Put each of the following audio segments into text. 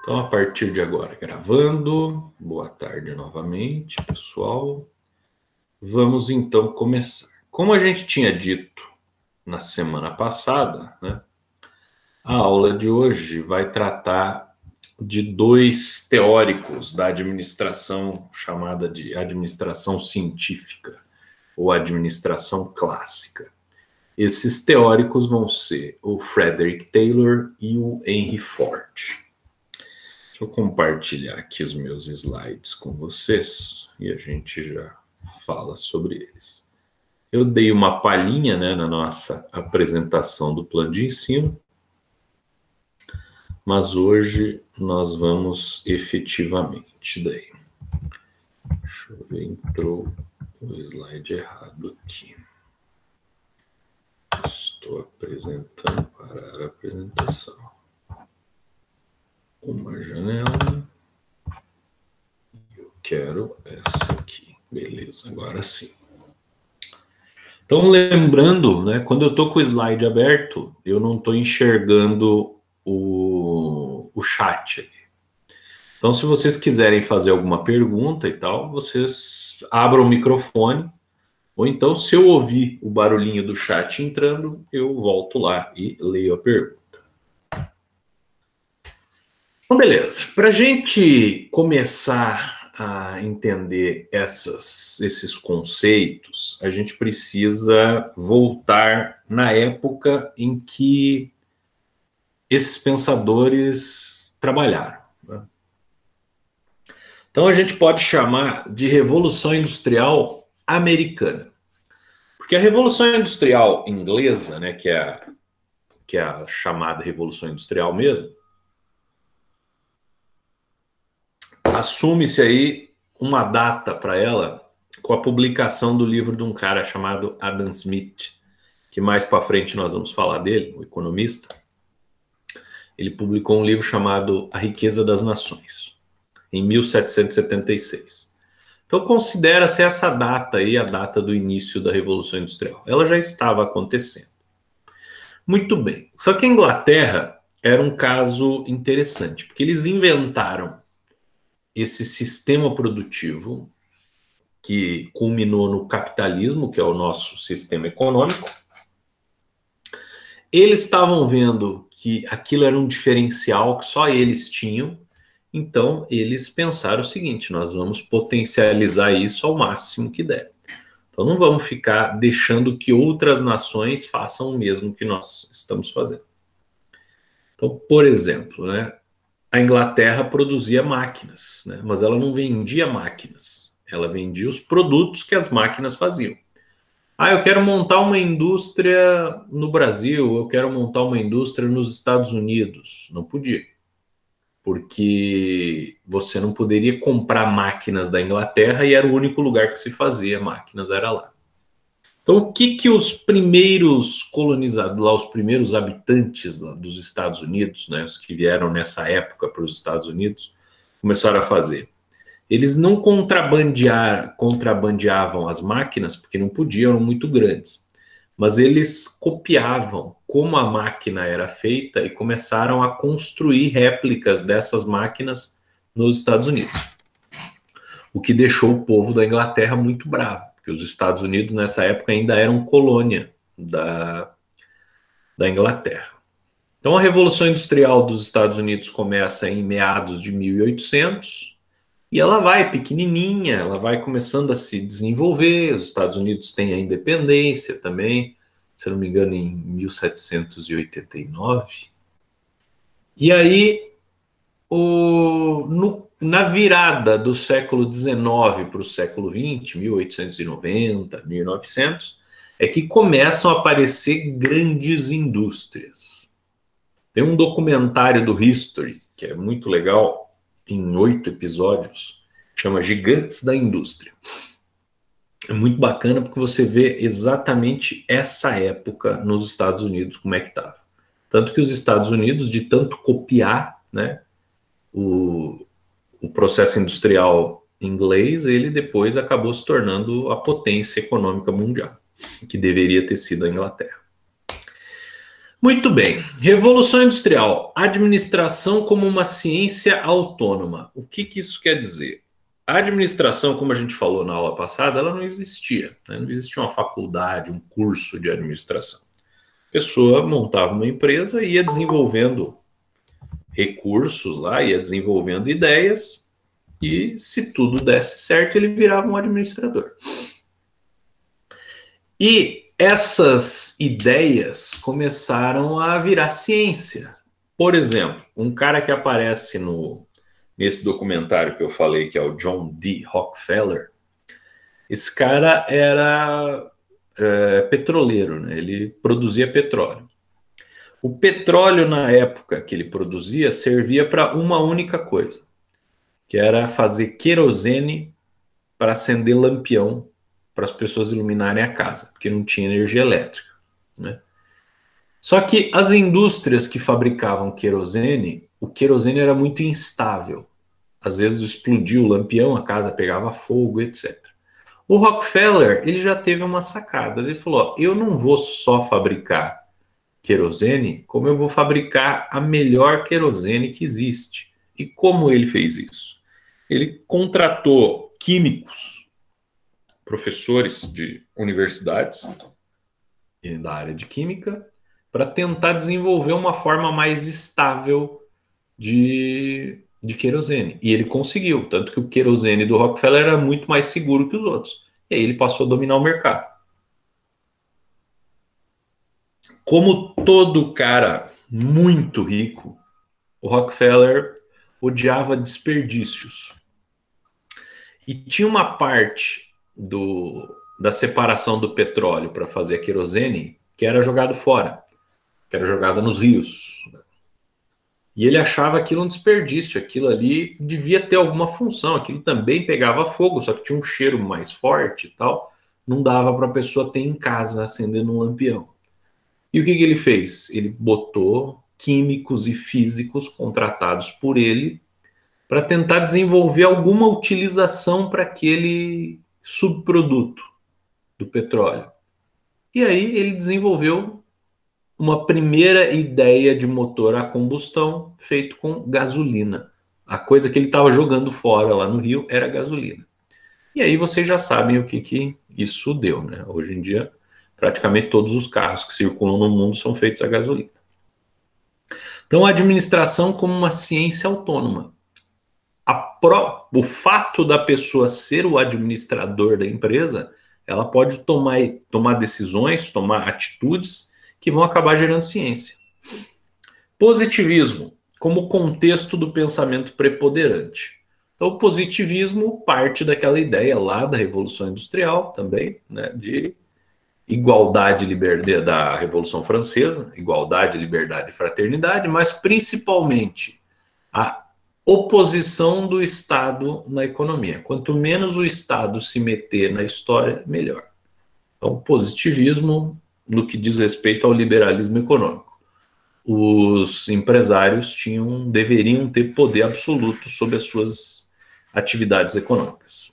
Então, a partir de agora, gravando. Boa tarde novamente, pessoal. Vamos então começar. Como a gente tinha dito na semana passada, né, a aula de hoje vai tratar de dois teóricos da administração chamada de administração científica ou administração clássica. Esses teóricos vão ser o Frederick Taylor e o Henry Ford. Deixa eu compartilhar aqui os meus slides com vocês e a gente já fala sobre eles. Eu dei uma palhinha, né, na nossa apresentação do plano de ensino, mas hoje nós vamos efetivamente daí. Deixa eu ver, entrou o slide errado aqui. Estou apresentando para a apresentação. Uma janela. Eu quero essa aqui. Beleza, agora sim. Então, lembrando, né, quando eu estou com o slide aberto, eu não estou enxergando o chat ali. Então, se vocês quiserem fazer alguma pergunta e tal, vocês abram o microfone, ou então, se eu ouvir o barulhinho do chat entrando, eu volto lá e leio a pergunta. Então, beleza. Para a gente começar a entender esses conceitos, a gente precisa voltar na época em que esses pensadores trabalharam, né? Então, a gente pode chamar de Revolução Industrial Americana. Porque a Revolução Industrial Inglesa, né, que é a chamada Revolução Industrial mesmo, assume-se aí uma data para ela com a publicação do livro de um cara chamado Adam Smith, que mais para frente nós vamos falar dele, o economista. Ele publicou um livro chamado A Riqueza das Nações, em 1776. Então considera-se essa data aí a data do início da Revolução Industrial. Ela já estava acontecendo. Muito bem. Só que a Inglaterra era um caso interessante, porque eles inventaram esse sistema produtivo que culminou no capitalismo, que é o nosso sistema econômico. Eles estavam vendo que aquilo era um diferencial que só eles tinham, então eles pensaram o seguinte: nós vamos potencializar isso ao máximo que der. Então não vamos ficar deixando que outras nações façam o mesmo que nós estamos fazendo. Então, por exemplo, né, a Inglaterra produzia máquinas, né, mas ela não vendia máquinas. Ela vendia os produtos que as máquinas faziam. Eu quero montar uma indústria no Brasil, eu quero montar uma indústria nos Estados Unidos. Não podia, porque você não poderia comprar máquinas da Inglaterra e era o único lugar que se fazia máquinas, era lá. Então, o que os primeiros colonizadores, lá, os primeiros habitantes lá dos Estados Unidos, né, os que vieram nessa época para os Estados Unidos, começaram a fazer? Eles não contrabandeavam as máquinas, porque não podiam, eram muito grandes, mas eles copiavam como a máquina era feita e começaram a construir réplicas dessas máquinas nos Estados Unidos. O que deixou o povo da Inglaterra muito bravo, porque os Estados Unidos nessa época ainda eram colônia da Inglaterra. Então a Revolução Industrial dos Estados Unidos começa em meados de 1800, e ela vai pequenininha, ela vai começando a se desenvolver. Os Estados Unidos têm a independência também, se eu não me engano, em 1789. E aí, na virada do século XIX para o século XX, 1890, 1900, é que começam a aparecer grandes indústrias. Tem um documentário do History, que é muito legal, em 8 episódios, chama Gigantes da Indústria. É muito bacana porque você vê exatamente essa época nos Estados Unidos, como é que estava. Tanto que os Estados Unidos, de tanto copiar, né, o processo industrial inglês, ele depois acabou se tornando a potência econômica mundial, que deveria ter sido a Inglaterra. Muito bem. Revolução Industrial. Administração como uma ciência autônoma. O que que isso quer dizer? A administração, como a gente falou na aula passada, ela não existia, né? Não existia uma faculdade, um curso de administração. A pessoa montava uma empresa e ia desenvolvendo recursos lá, ia desenvolvendo ideias, e se tudo desse certo, ele virava um administrador. E essas ideias começaram a virar ciência. Por exemplo, um cara que aparece nesse documentário que eu falei, que é o John D. Rockefeller, esse cara era petroleiro, né? Ele produzia petróleo. O petróleo, na época que ele produzia, servia para uma única coisa, que era fazer querosene para acender lampião para as pessoas iluminarem a casa, porque não tinha energia elétrica, né? Só que as indústrias que fabricavam querosene, o querosene era muito instável. Às vezes explodia o lampião, a casa pegava fogo, etc. O Rockefeller, ele já teve uma sacada. Ele falou, ó, eu não vou só fabricar querosene, como eu vou fabricar a melhor querosene que existe. E como ele fez isso? Ele contratou químicos, professores de universidades e da área de química, para tentar desenvolver uma forma mais estável de querosene. E ele conseguiu, tanto que o querosene do Rockefeller era muito mais seguro que os outros. E aí ele passou a dominar o mercado. Como todo cara muito rico, o Rockefeller odiava desperdícios. E tinha uma parte da separação do petróleo para fazer a querosene que era jogado fora, que era jogada nos rios. E ele achava aquilo um desperdício, aquilo ali devia ter alguma função, aquilo também pegava fogo, só que tinha um cheiro mais forte e tal, não dava para a pessoa ter em casa acendendo um lampião. E o que ele fez? Ele botou químicos e físicos contratados por ele para tentar desenvolver alguma utilização para aquele subproduto do petróleo. E aí ele desenvolveu uma primeira ideia de motor a combustão feito com gasolina. A coisa que ele estava jogando fora lá no Rio era gasolina. E aí vocês já sabem o que isso deu, né? Hoje em dia, praticamente todos os carros que circulam no mundo são feitos a gasolina. Então, a administração como uma ciência autônoma. O fato da pessoa ser o administrador da empresa, ela pode tomar decisões, tomar atitudes que vão acabar gerando ciência. Positivismo, como contexto do pensamento preponderante. Então, o positivismo parte daquela ideia lá da Revolução Industrial também, né, de igualdade e liberdade da Revolução Francesa, igualdade, liberdade e fraternidade, mas principalmente a oposição do Estado na economia. Quanto menos o Estado se meter na história, melhor. Então, positivismo no que diz respeito ao liberalismo econômico. Os empresários deveriam ter poder absoluto sobre as suas atividades econômicas.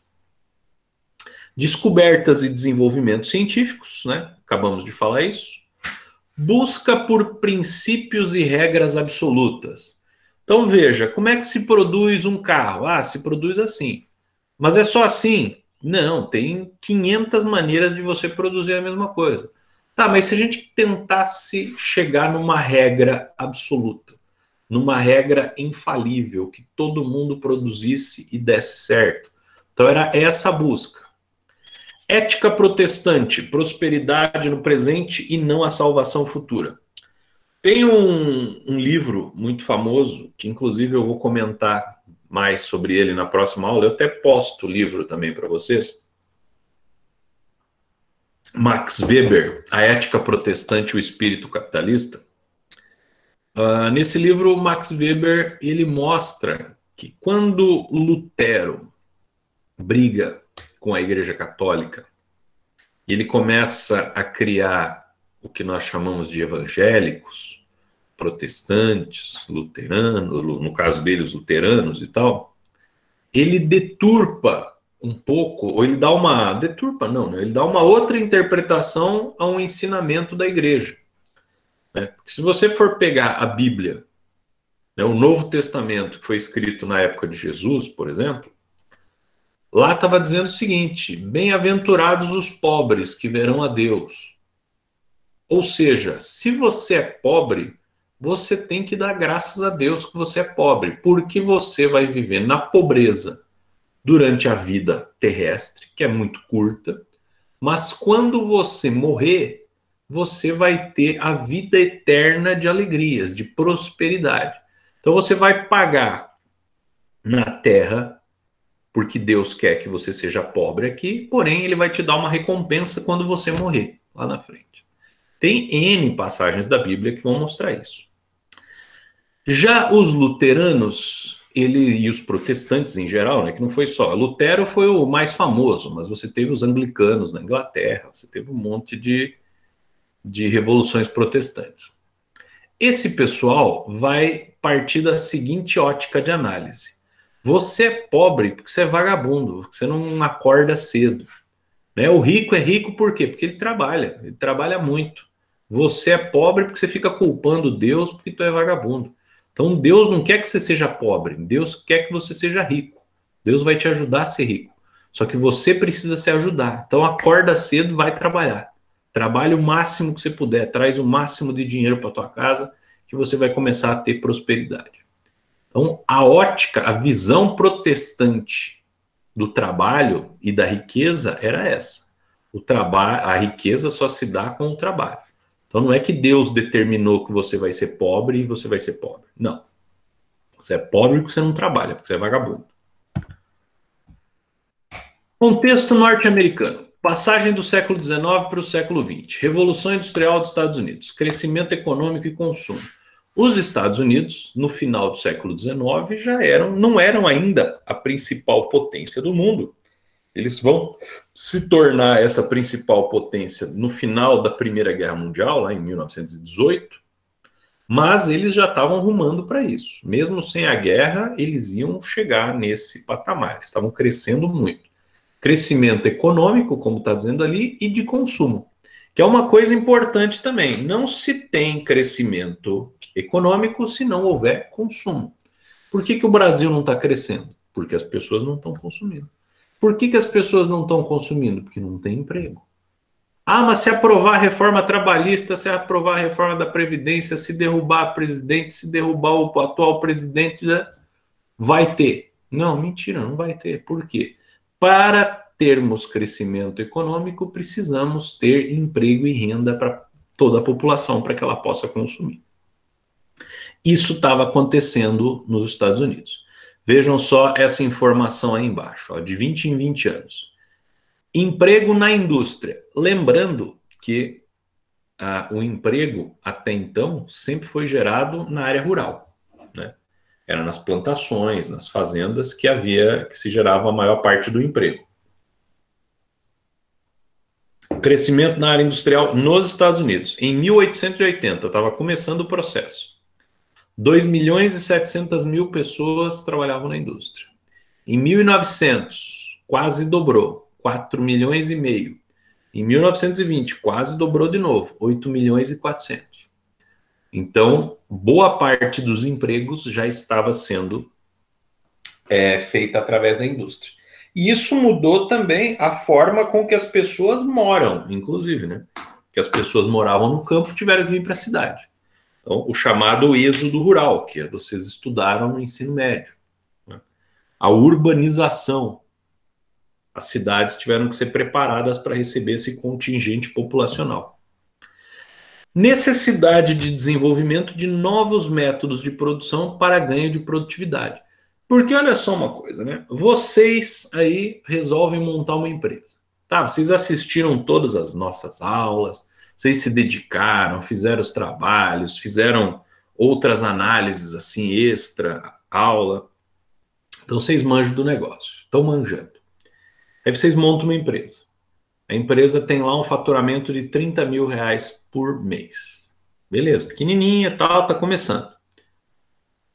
Descobertas e desenvolvimentos científicos, né? Acabamos de falar isso. Busca por princípios e regras absolutas. Então veja, como é que se produz um carro? Ah, se produz assim. Mas é só assim? Não, tem 500 maneiras de você produzir a mesma coisa. Tá, mas se a gente tentasse chegar numa regra absoluta, numa regra infalível, que todo mundo produzisse e desse certo. Então era essa a busca. Ética protestante, prosperidade no presente e não a salvação futura. Tem um livro muito famoso, que inclusive eu vou comentar mais sobre ele na próxima aula, eu até posto o livro também para vocês. Max Weber, A Ética Protestante e o Espírito Capitalista. Nesse livro, Max Weber ele mostra que quando Lutero briga com a Igreja Católica, ele começa a criar o que nós chamamos de evangélicos, protestantes, luteranos, no caso deles, luteranos e tal, ele deturpa um pouco, ou ele dá uma... Deturpa não, né? Ele dá uma outra interpretação a um ensinamento da igreja. né? Porque se você for pegar a Bíblia, né, o Novo Testamento, que foi escrito na época de Jesus, por exemplo, lá estava dizendo o seguinte: bem-aventurados os pobres que verão a Deus. Ou seja, se você é pobre, você tem que dar graças a Deus que você é pobre, porque você vai viver na pobreza durante a vida terrestre, que é muito curta, mas quando você morrer, você vai ter a vida eterna de alegrias, de prosperidade. Então você vai pagar na terra, porque Deus quer que você seja pobre aqui, porém ele vai te dar uma recompensa quando você morrer, lá na frente. Tem N passagens da Bíblia que vão mostrar isso. Já os luteranos, e os protestantes em geral, né, que não foi só. Lutero foi o mais famoso, mas você teve os anglicanos na Inglaterra, você teve um monte de revoluções protestantes. Esse pessoal vai partir da seguinte ótica de análise: você é pobre porque você é vagabundo, porque você não acorda cedo. Né? O rico é rico por quê? Porque ele trabalha muito. Você é pobre porque você fica culpando Deus porque tu é vagabundo. Então Deus não quer que você seja pobre, Deus quer que você seja rico. Deus vai te ajudar a ser rico. Só que você precisa se ajudar. Então acorda cedo e vai trabalhar. Trabalhe o máximo que você puder, traz o máximo de dinheiro para tua casa, que você vai começar a ter prosperidade. Então a ótica, a visão protestante do trabalho e da riqueza era essa. O trabalho, a riqueza só se dá com o trabalho. Então não é que Deus determinou que você vai ser pobre e você vai ser pobre. Não. Você é pobre porque você não trabalha, porque você é vagabundo. Contexto norte-americano. Passagem do século XIX para o século XX. Revolução Industrial dos Estados Unidos. Crescimento econômico e consumo. Os Estados Unidos, no final do século XIX, não eram ainda a principal potência do mundo. Eles vão se tornar essa principal potência no final da Primeira Guerra Mundial, lá em 1918, mas eles já estavam rumando para isso. Mesmo sem a guerra, eles iam chegar nesse patamar. Eles estavam crescendo muito. Crescimento econômico, como está dizendo ali, e de consumo, que é uma coisa importante também. Não se tem crescimento econômico se não houver consumo. Por que o Brasil não está crescendo? Porque as pessoas não estão consumindo. Por que as pessoas não estão consumindo? Porque não tem emprego. Ah, mas se aprovar a reforma trabalhista, se aprovar a reforma da Previdência, se derrubar a presidente, se derrubar o atual presidente, vai ter. Não, mentira, não vai ter. Por quê? Para termos crescimento econômico, precisamos ter emprego e renda para toda a população, para que ela possa consumir. Isso estava acontecendo nos Estados Unidos. Vejam só essa informação aí embaixo, ó, de 20 em 20 anos. Emprego na indústria. Lembrando que o emprego, até então, sempre foi gerado na área rural, né? Era nas plantações, nas fazendas que se gerava a maior parte do emprego. Crescimento na área industrial nos Estados Unidos. Em 1880, estava começando o processo. 2 milhões e 700 mil pessoas trabalhavam na indústria. Em 1900, quase dobrou, 4 milhões e meio. Em 1920, quase dobrou de novo, 8 milhões e 400. Então, boa parte dos empregos já estava sendo feita através da indústria. E isso mudou também a forma com que as pessoas moram, inclusive, né? Que as pessoas moravam no campo e tiveram que vir para a cidade. Então, o chamado êxodo rural, que vocês estudaram no ensino médio. Né? A urbanização. As cidades tiveram que ser preparadas para receber esse contingente populacional. Necessidade de desenvolvimento de novos métodos de produção para ganho de produtividade. Porque olha só uma coisa, né? Vocês aí resolvem montar uma empresa. Tá, vocês assistiram todas as nossas aulas, vocês se dedicaram, fizeram os trabalhos, fizeram outras análises assim extra aula. Então vocês manjam do negócio, estão manjando. Aí vocês montam uma empresa. A empresa tem lá um faturamento de 30 mil reais por mês. Beleza, pequenininha, tal, tá começando.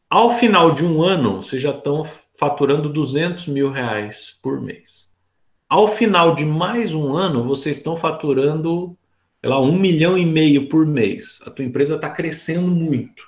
Ao final de um ano, vocês já estão faturando 200 mil reais por mês. Ao final de mais um ano, vocês estão faturando sei lá, 1,5 milhão por mês. A tua empresa está crescendo muito.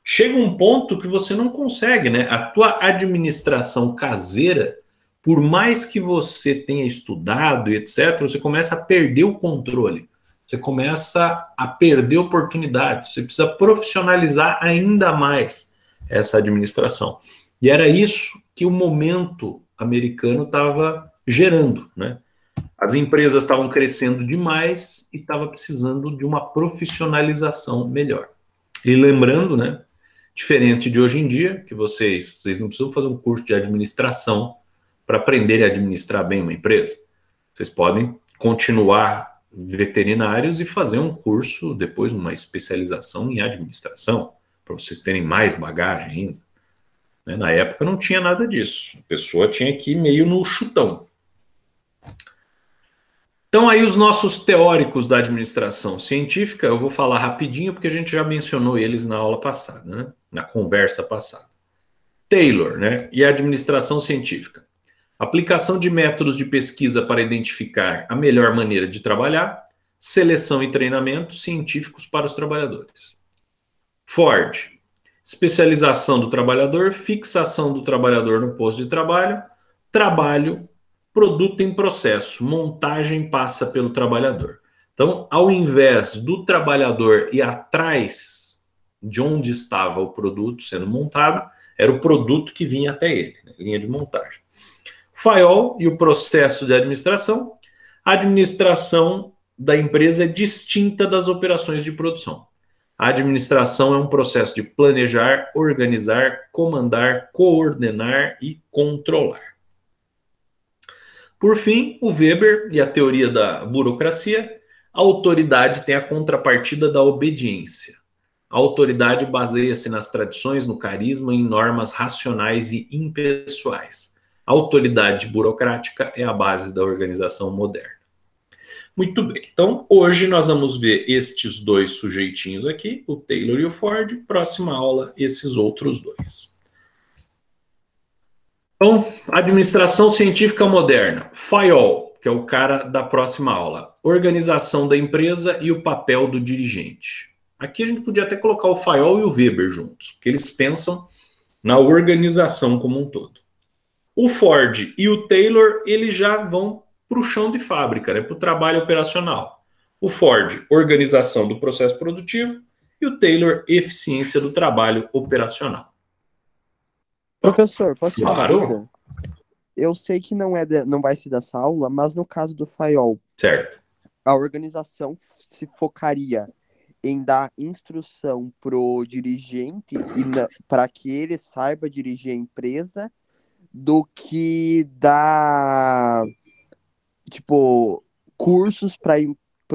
Chega um ponto que você não consegue, né? A tua administração caseira, por mais que você tenha estudado e etc., você começa a perder o controle. Você começa a perder oportunidades. Você precisa profissionalizar ainda mais essa administração. E era isso que o momento americano estava gerando, né? As empresas estavam crescendo demais e estava precisando de uma profissionalização melhor. E lembrando, né, diferente de hoje em dia, que vocês não precisam fazer um curso de administração para aprender a administrar bem uma empresa. Vocês podem continuar veterinários e fazer um curso, depois uma especialização em administração, para vocês terem mais bagagem ainda. Na época não tinha nada disso. A pessoa tinha que ir meio no chutão. Então aí os nossos teóricos da administração científica, eu vou falar rapidinho porque a gente já mencionou eles na aula passada, né? Na conversa passada. Taylor, né? E a administração científica. Aplicação de métodos de pesquisa para identificar a melhor maneira de trabalhar, seleção e treinamento científicos para os trabalhadores. Ford, especialização do trabalhador, fixação do trabalhador no posto de trabalho, trabalho, produto em processo, montagem passa pelo trabalhador. Então, ao invés do trabalhador ir atrás de onde estava o produto sendo montado, era o produto que vinha até ele, né? Linha de montagem. FAIOL e o processo de administração. A administração da empresa é distinta das operações de produção. A administração é um processo de planejar, organizar, comandar, coordenar e controlar. Por fim, o Weber e a teoria da burocracia. A autoridade tem a contrapartida da obediência. A autoridade baseia-se nas tradições, no carisma e em normas racionais e impessoais. A autoridade burocrática é a base da organização moderna. Muito bem, então hoje nós vamos ver estes dois sujeitinhos aqui, o Taylor e o Ford. Próxima aula, esses outros dois. Então, administração científica moderna. FAIOL, que é o cara da próxima aula. Organização da empresa e o papel do dirigente. Aqui a gente podia até colocar o FAIOL e o Weber juntos, porque eles pensam na organização como um todo. O Ford e o Taylor, eles já vão para o chão de fábrica, né, para o trabalho operacional. O Ford, organização do processo produtivo, e o Taylor, eficiência do trabalho operacional. Professor, posso te Claro. uma dúvida? Eu sei que não vai ser dessa aula, mas no caso do FAIOL, Certo. a organização se focaria em dar instrução pro dirigente para que ele saiba dirigir a empresa, do que dar, tipo, cursos para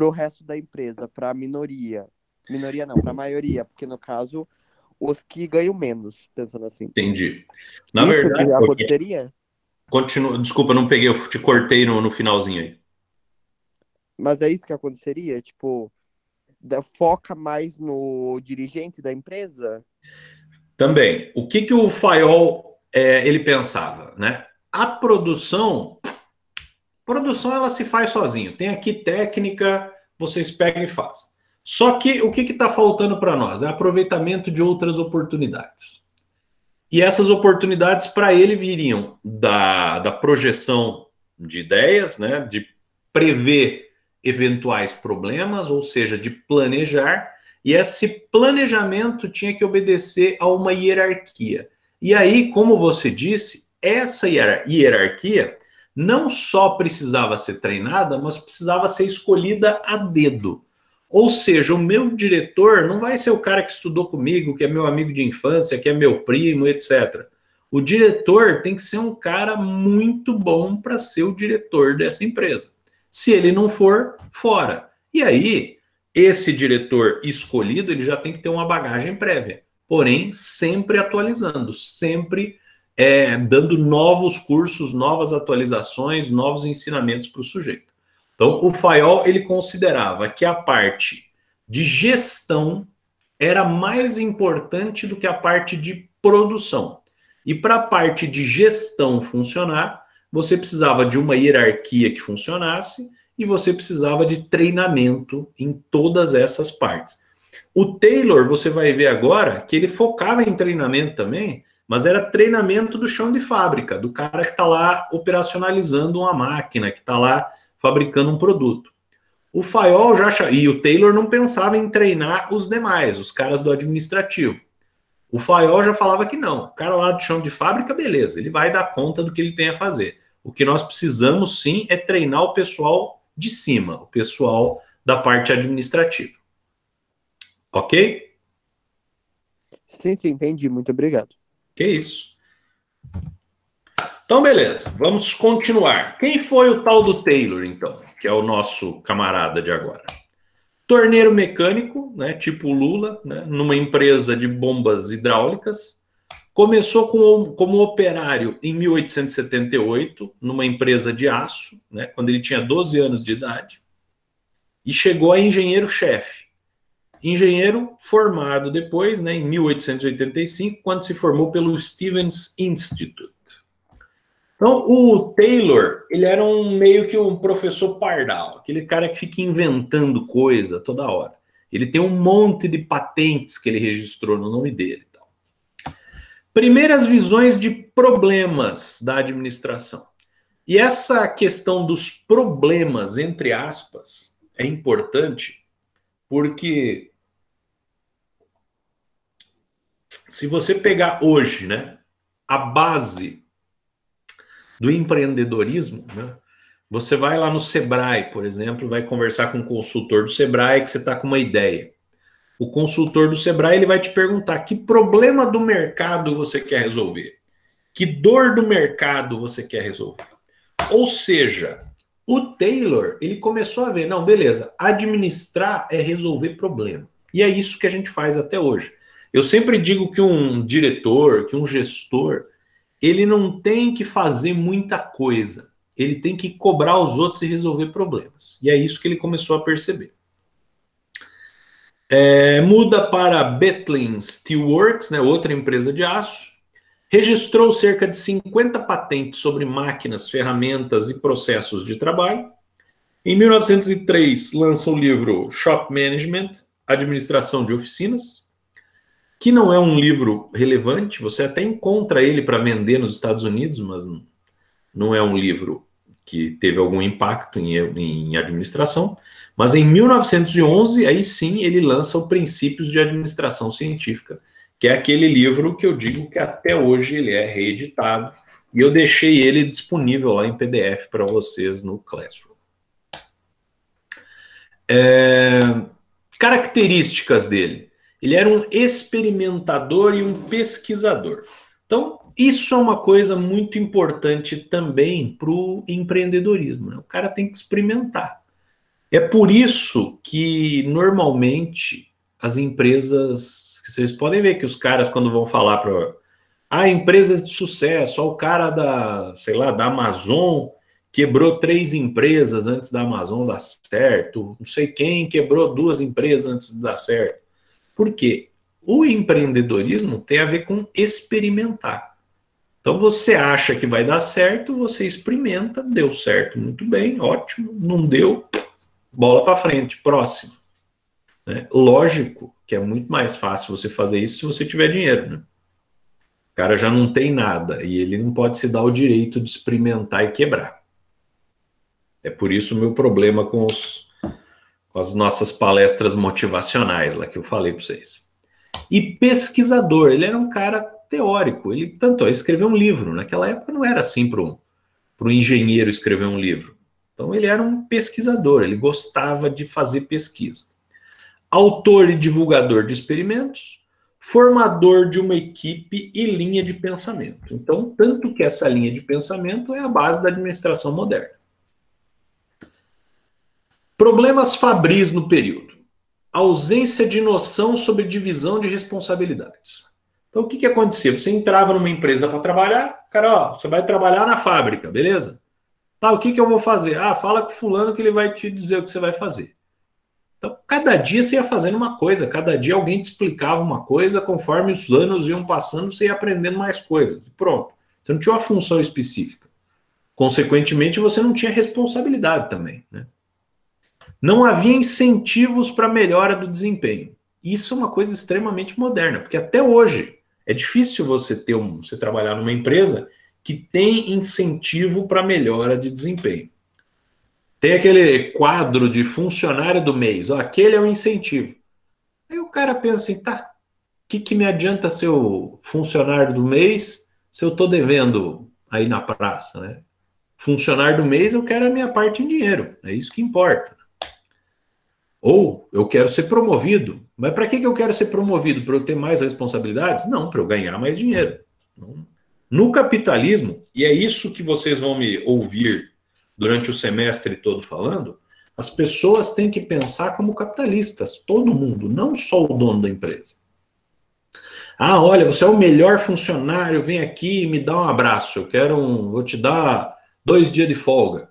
o resto da empresa, para a minoria. Minoria não, para a maioria, porque no caso, os que ganham menos, pensando assim. Entendi. Na Isso verdade, aconteceria? continua. Desculpa, não peguei, eu te cortei no finalzinho aí. Mas é isso que aconteceria? Tipo, foca mais no dirigente da empresa? Também, o que o FAIOL ele pensava, né? A produção ela se faz sozinho. Tem aqui técnica, vocês pegam e fazem. Só que o que está faltando para nós? É aproveitamento de outras oportunidades. E essas oportunidades para ele viriam da projeção de ideias, né? De prever eventuais problemas, ou seja, de planejar. E esse planejamento tinha que obedecer a uma hierarquia. E aí, como você disse, essa hierarquia não só precisava ser treinada, mas precisava ser escolhida a dedo. Ou seja, o meu diretor não vai ser o cara que estudou comigo, que é meu amigo de infância, que é meu primo, etc. O diretor tem que ser um cara muito bom para ser o diretor dessa empresa. Se ele não for, fora. E aí, esse diretor escolhido, ele já tem que ter uma bagagem prévia. Porém, sempre atualizando, sempre dando novos cursos, novas atualizações, novos ensinamentos para o sujeito. Então, o FAIOL, ele considerava que a parte de gestão era mais importante do que a parte de produção. E para a parte de gestão funcionar, você precisava de uma hierarquia que funcionasse e você precisava de treinamento em todas essas partes. O Taylor, você vai ver agora, que ele focava em treinamento também, mas era treinamento do chão de fábrica, do cara que está lá operacionalizando uma máquina, que está lá fabricando um produto. O Fayol já... E o Taylor não pensava em treinar os demais, os caras do administrativo. O Fayol já falava que não. O cara lá do chão de fábrica, beleza, ele vai dar conta do que ele tem a fazer. O que nós precisamos, sim, é treinar o pessoal de cima, o pessoal da parte administrativa. Ok? Sim, entendi. Muito obrigado. Que isso. Então, beleza. Vamos continuar. Quem foi o tal do Taylor, então? Que é o nosso camarada de agora. Torneiro mecânico, né, tipo Lula, né, numa empresa de bombas hidráulicas. Começou como operário em 1878, numa empresa de aço, né, quando ele tinha 12 anos de idade. E chegou a engenheiro-chefe. Engenheiro formado depois, né, em 1885, quando se formou pelo Stevens Institute. Então, o Taylor, ele era meio que um professor pardal, aquele cara que fica inventando coisa toda hora. Ele tem um monte de patentes que ele registrou no nome dele. Então. Primeiras visões de problemas da administração. E essa questão dos problemas, entre aspas, é importante porque se você pegar hoje, né, a base do empreendedorismo, né? Você vai lá no Sebrae, por exemplo, vai conversar com um consultor do Sebrae que você está com uma ideia. O consultor do Sebrae ele vai te perguntar que problema do mercado você quer resolver, que dor do mercado você quer resolver. Ou seja, o Taylor ele começou a ver, não, beleza, administrar é resolver problema. E é isso que a gente faz até hoje. Eu sempre digo que um diretor, que um gestor, ele não tem que fazer muita coisa. Ele tem que cobrar os outros e resolver problemas. E é isso que ele começou a perceber. Muda para Bethlehem Steelworks, né, outra empresa de aço. Registrou cerca de 50 patentes sobre máquinas, ferramentas e processos de trabalho. Em 1903, lança o livro Shop Management, Administração de Oficinas, que não é um livro relevante, você até encontra ele para vender nos Estados Unidos, mas não é um livro que teve algum impacto em administração. Mas em 1911, aí sim, ele lança o Princípios de Administração Científica, que é aquele livro que eu digo que até hoje ele é reeditado, e eu deixei ele disponível lá em PDF para vocês no Classroom. Características dele. Ele era um experimentador e um pesquisador. Então, isso é uma coisa muito importante também para o empreendedorismo, né? O cara tem que experimentar. É por isso que, normalmente, as empresas... Vocês podem ver que os caras, quando vão falar para... empresas de sucesso, o cara da Amazon quebrou 3 empresas antes da Amazon dar certo, não sei quem quebrou 2 empresas antes de dar certo. Por quê? O empreendedorismo tem a ver com experimentar. Então você acha que vai dar certo, você experimenta, deu certo, muito bem, ótimo, não deu, bola para frente, próximo. Né? Lógico que é muito mais fácil você fazer isso se você tiver dinheiro, né? O cara já não tem nada e ele não pode se dar o direito de experimentar e quebrar. É por isso o meu problema com as nossas palestras motivacionais lá que eu falei para vocês. E pesquisador, ele era um cara teórico, ele escreveu um livro. Naquela época não era assim para um engenheiro escrever um livro. Então ele era um pesquisador, ele gostava de fazer pesquisa. Autor e divulgador de experimentos, formador de uma equipe e linha de pensamento. Então, tanto que essa linha de pensamento é a base da administração moderna. Problemas fabris no período. Ausência de noção sobre divisão de responsabilidades. Então, o que acontecia? Você entrava numa empresa para trabalhar, cara, você vai trabalhar na fábrica, beleza? Tá, o que eu vou fazer? Fala com fulano que ele vai te dizer o que você vai fazer. Então, cada dia você ia fazendo uma coisa, cada dia alguém te explicava uma coisa, conforme os anos iam passando, você ia aprendendo mais coisas. Pronto. Você não tinha uma função específica. Consequentemente, você não tinha responsabilidade também, né? Não havia incentivos para melhora do desempenho. Isso é uma coisa extremamente moderna, porque até hoje é difícil você trabalhar numa empresa que tem incentivo para melhora de desempenho. Tem aquele quadro de funcionário do mês, ó, aquele é o incentivo. Aí o cara pensa assim, tá, o que me adianta ser o funcionário do mês se eu estou devendo aí na praça, né? Funcionário do mês, eu quero a minha parte em dinheiro, é isso que importa. Ou eu quero ser promovido. Mas para que eu quero ser promovido? Para eu ter mais responsabilidades? Não, para eu ganhar mais dinheiro. No capitalismo, e é isso que vocês vão me ouvir durante o semestre todo falando, as pessoas têm que pensar como capitalistas, todo mundo, não só o dono da empresa. Ah, olha, você é o melhor funcionário, vem aqui e me dá um abraço, vou te dar 2 dias de folga.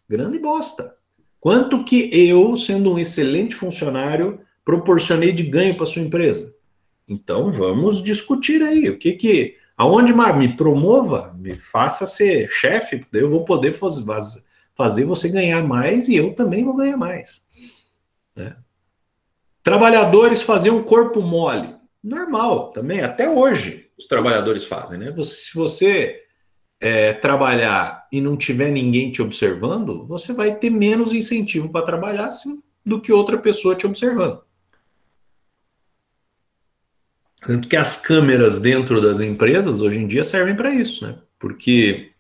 Grande bosta. Quanto que eu, sendo um excelente funcionário, proporcionei de ganho para sua empresa? Então vamos discutir aí. Aonde me promova, me faça ser chefe, eu vou poder fazer você ganhar mais e eu também vou ganhar mais. Né? Trabalhadores faziam corpo mole. Normal, também, até hoje os trabalhadores fazem. Né? Se você trabalhar e não tiver ninguém te observando, você vai ter menos incentivo para trabalhar sim, do que outra pessoa te observando. Tanto que as câmeras dentro das empresas hoje em dia servem para isso, né? Porque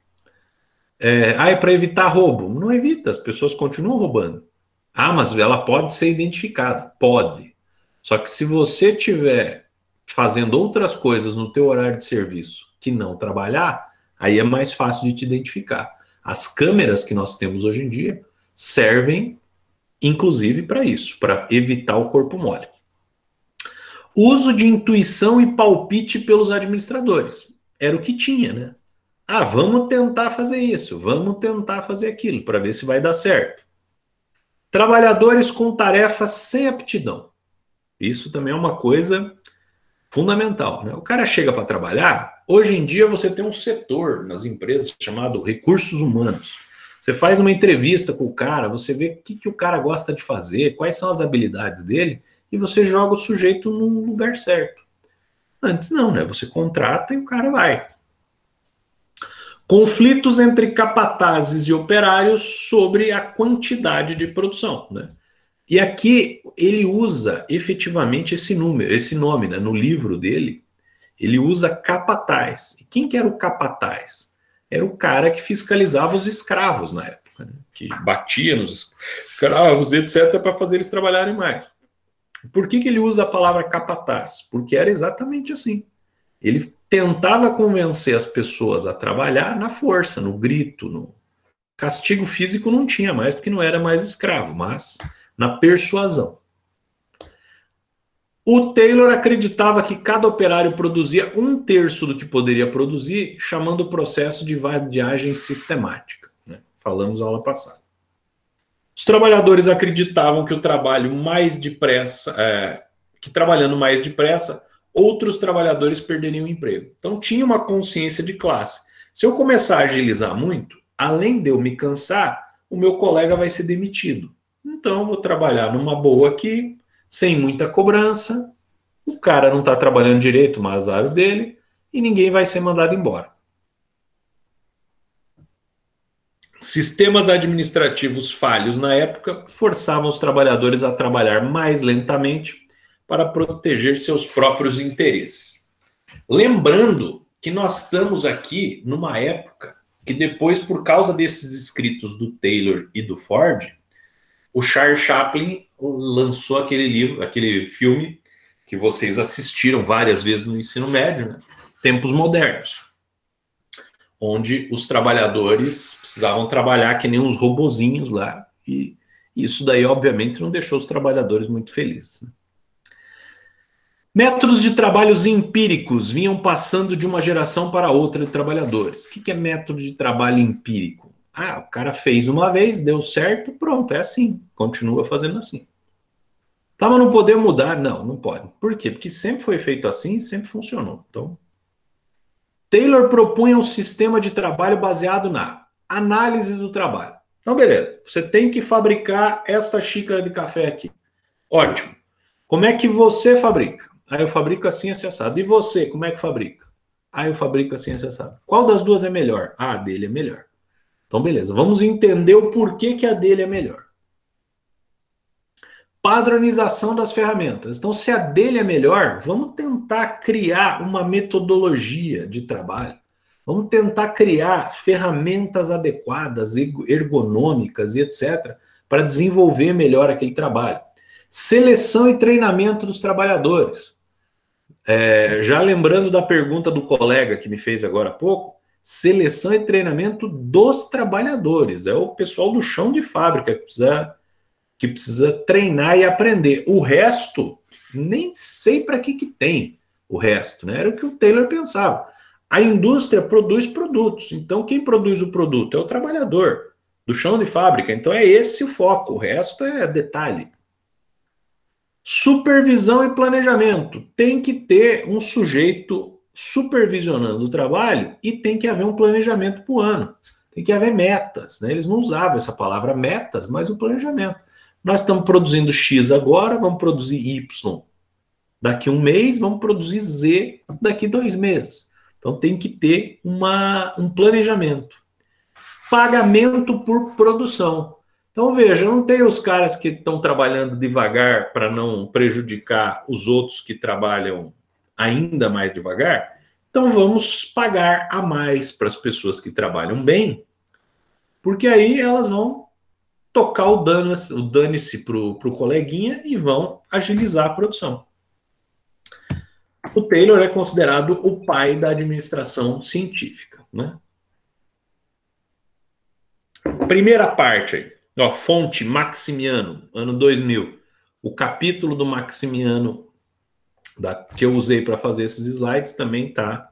é para evitar roubo. Não evita, as pessoas continuam roubando. Ah, mas ela pode ser identificada. Pode. Só que se você tiver fazendo outras coisas no teu horário de serviço que não trabalhar, aí é mais fácil de te identificar. As câmeras que nós temos hoje em dia servem, inclusive, para isso, para evitar o corpo mole. Uso de intuição e palpite pelos administradores. Era o que tinha, né? Ah, vamos tentar fazer isso, vamos tentar fazer aquilo, para ver se vai dar certo. Trabalhadores com tarefas sem aptidão. Isso também é uma coisa fundamental, né? O cara chega para trabalhar, hoje em dia você tem um setor nas empresas chamado recursos humanos. Você faz uma entrevista com o cara, você vê o que o cara gosta de fazer, quais são as habilidades dele, e você joga o sujeito no lugar certo. Antes não, né? Você contrata e o cara vai. Conflitos entre capatazes e operários sobre a quantidade de produção, né? E aqui ele usa efetivamente esse nome, né? No livro dele, ele usa capataz. E quem que era o capataz? Era o cara que fiscalizava os escravos na época, né? Que batia nos escravos, etc., para fazer eles trabalharem mais. Por que ele usa a palavra capataz? Porque era exatamente assim. Ele tentava convencer as pessoas a trabalhar na força, no grito, no castigo físico não tinha mais, porque não era mais escravo, mas na persuasão. O Taylor acreditava que cada operário produzia 1/3 do que poderia produzir, chamando o processo de vadiagem sistemática. Né? Falamos na aula passada. Os trabalhadores acreditavam que o trabalho mais depressa, que trabalhando mais depressa, outros trabalhadores perderiam o emprego. Então tinha uma consciência de classe. Se eu começar a agilizar muito, além de eu me cansar, o meu colega vai ser demitido. Então eu vou trabalhar numa boa aqui, sem muita cobrança, o cara não está trabalhando direito, o azar dele, e ninguém vai ser mandado embora. Sistemas administrativos falhos na época forçavam os trabalhadores a trabalhar mais lentamente para proteger seus próprios interesses. Lembrando que nós estamos aqui numa época que depois, por causa desses escritos do Taylor e do Ford, o Charles Chaplin lançou aquele filme que vocês assistiram várias vezes no ensino médio, né? Tempos Modernos, onde os trabalhadores precisavam trabalhar que nem uns robozinhos lá, e isso daí, obviamente, não deixou os trabalhadores muito felizes. Né? Métodos de trabalhos empíricos vinham passando de uma geração para outra de trabalhadores. O que é método de trabalho empírico? Ah, o cara fez uma vez, deu certo, pronto, é assim, continua fazendo assim. Tá, mas não poder mudar? Não, não pode. Por quê? Porque sempre foi feito assim e sempre funcionou. Então, Taylor propunha um sistema de trabalho baseado na análise do trabalho. Então, beleza. Você tem que fabricar esta xícara de café aqui. Ótimo. Como é que você fabrica? Aí eu fabrico assim, assim, assado. E você, como é que fabrica? Aí eu fabrico assim, assim, assado. Qual das duas é melhor? Ah, a dele é melhor. Então, beleza. Vamos entender o porquê que a dele é melhor. Padronização das ferramentas. Então, se a dele é melhor, vamos tentar criar uma metodologia de trabalho. Vamos tentar criar ferramentas adequadas, ergonômicas e etc., para desenvolver melhor aquele trabalho. Seleção e treinamento dos trabalhadores. Já lembrando da pergunta do colega que me fez agora há pouco, seleção e treinamento dos trabalhadores. É o pessoal do chão de fábrica que precisa treinar e aprender. O resto, nem sei para que tem o resto, né? Era o que o Taylor pensava. A indústria produz produtos, então quem produz o produto é o trabalhador do chão de fábrica, então é esse o foco, o resto é detalhe. Supervisão e planejamento. Tem que ter um sujeito supervisionando o trabalho e tem que haver um planejamento para o ano. Tem que haver metas, né? Eles não usavam essa palavra metas, mas o planejamento. Nós estamos produzindo X agora, vamos produzir Y daqui um mês, vamos produzir Z daqui 2 meses. Então tem que ter um planejamento. Pagamento por produção. Então veja, não tem os caras que estão trabalhando devagar para não prejudicar os outros que trabalham ainda mais devagar. Então vamos pagar a mais para as pessoas que trabalham bem, porque aí elas vão tocar o dane-se para o coleguinha e vão agilizar a produção. O Taylor é considerado o pai da administração científica, né? Primeira parte aí, ó, fonte Maximiano, ano 2000. O capítulo do Maximiano que eu usei para fazer esses slides também está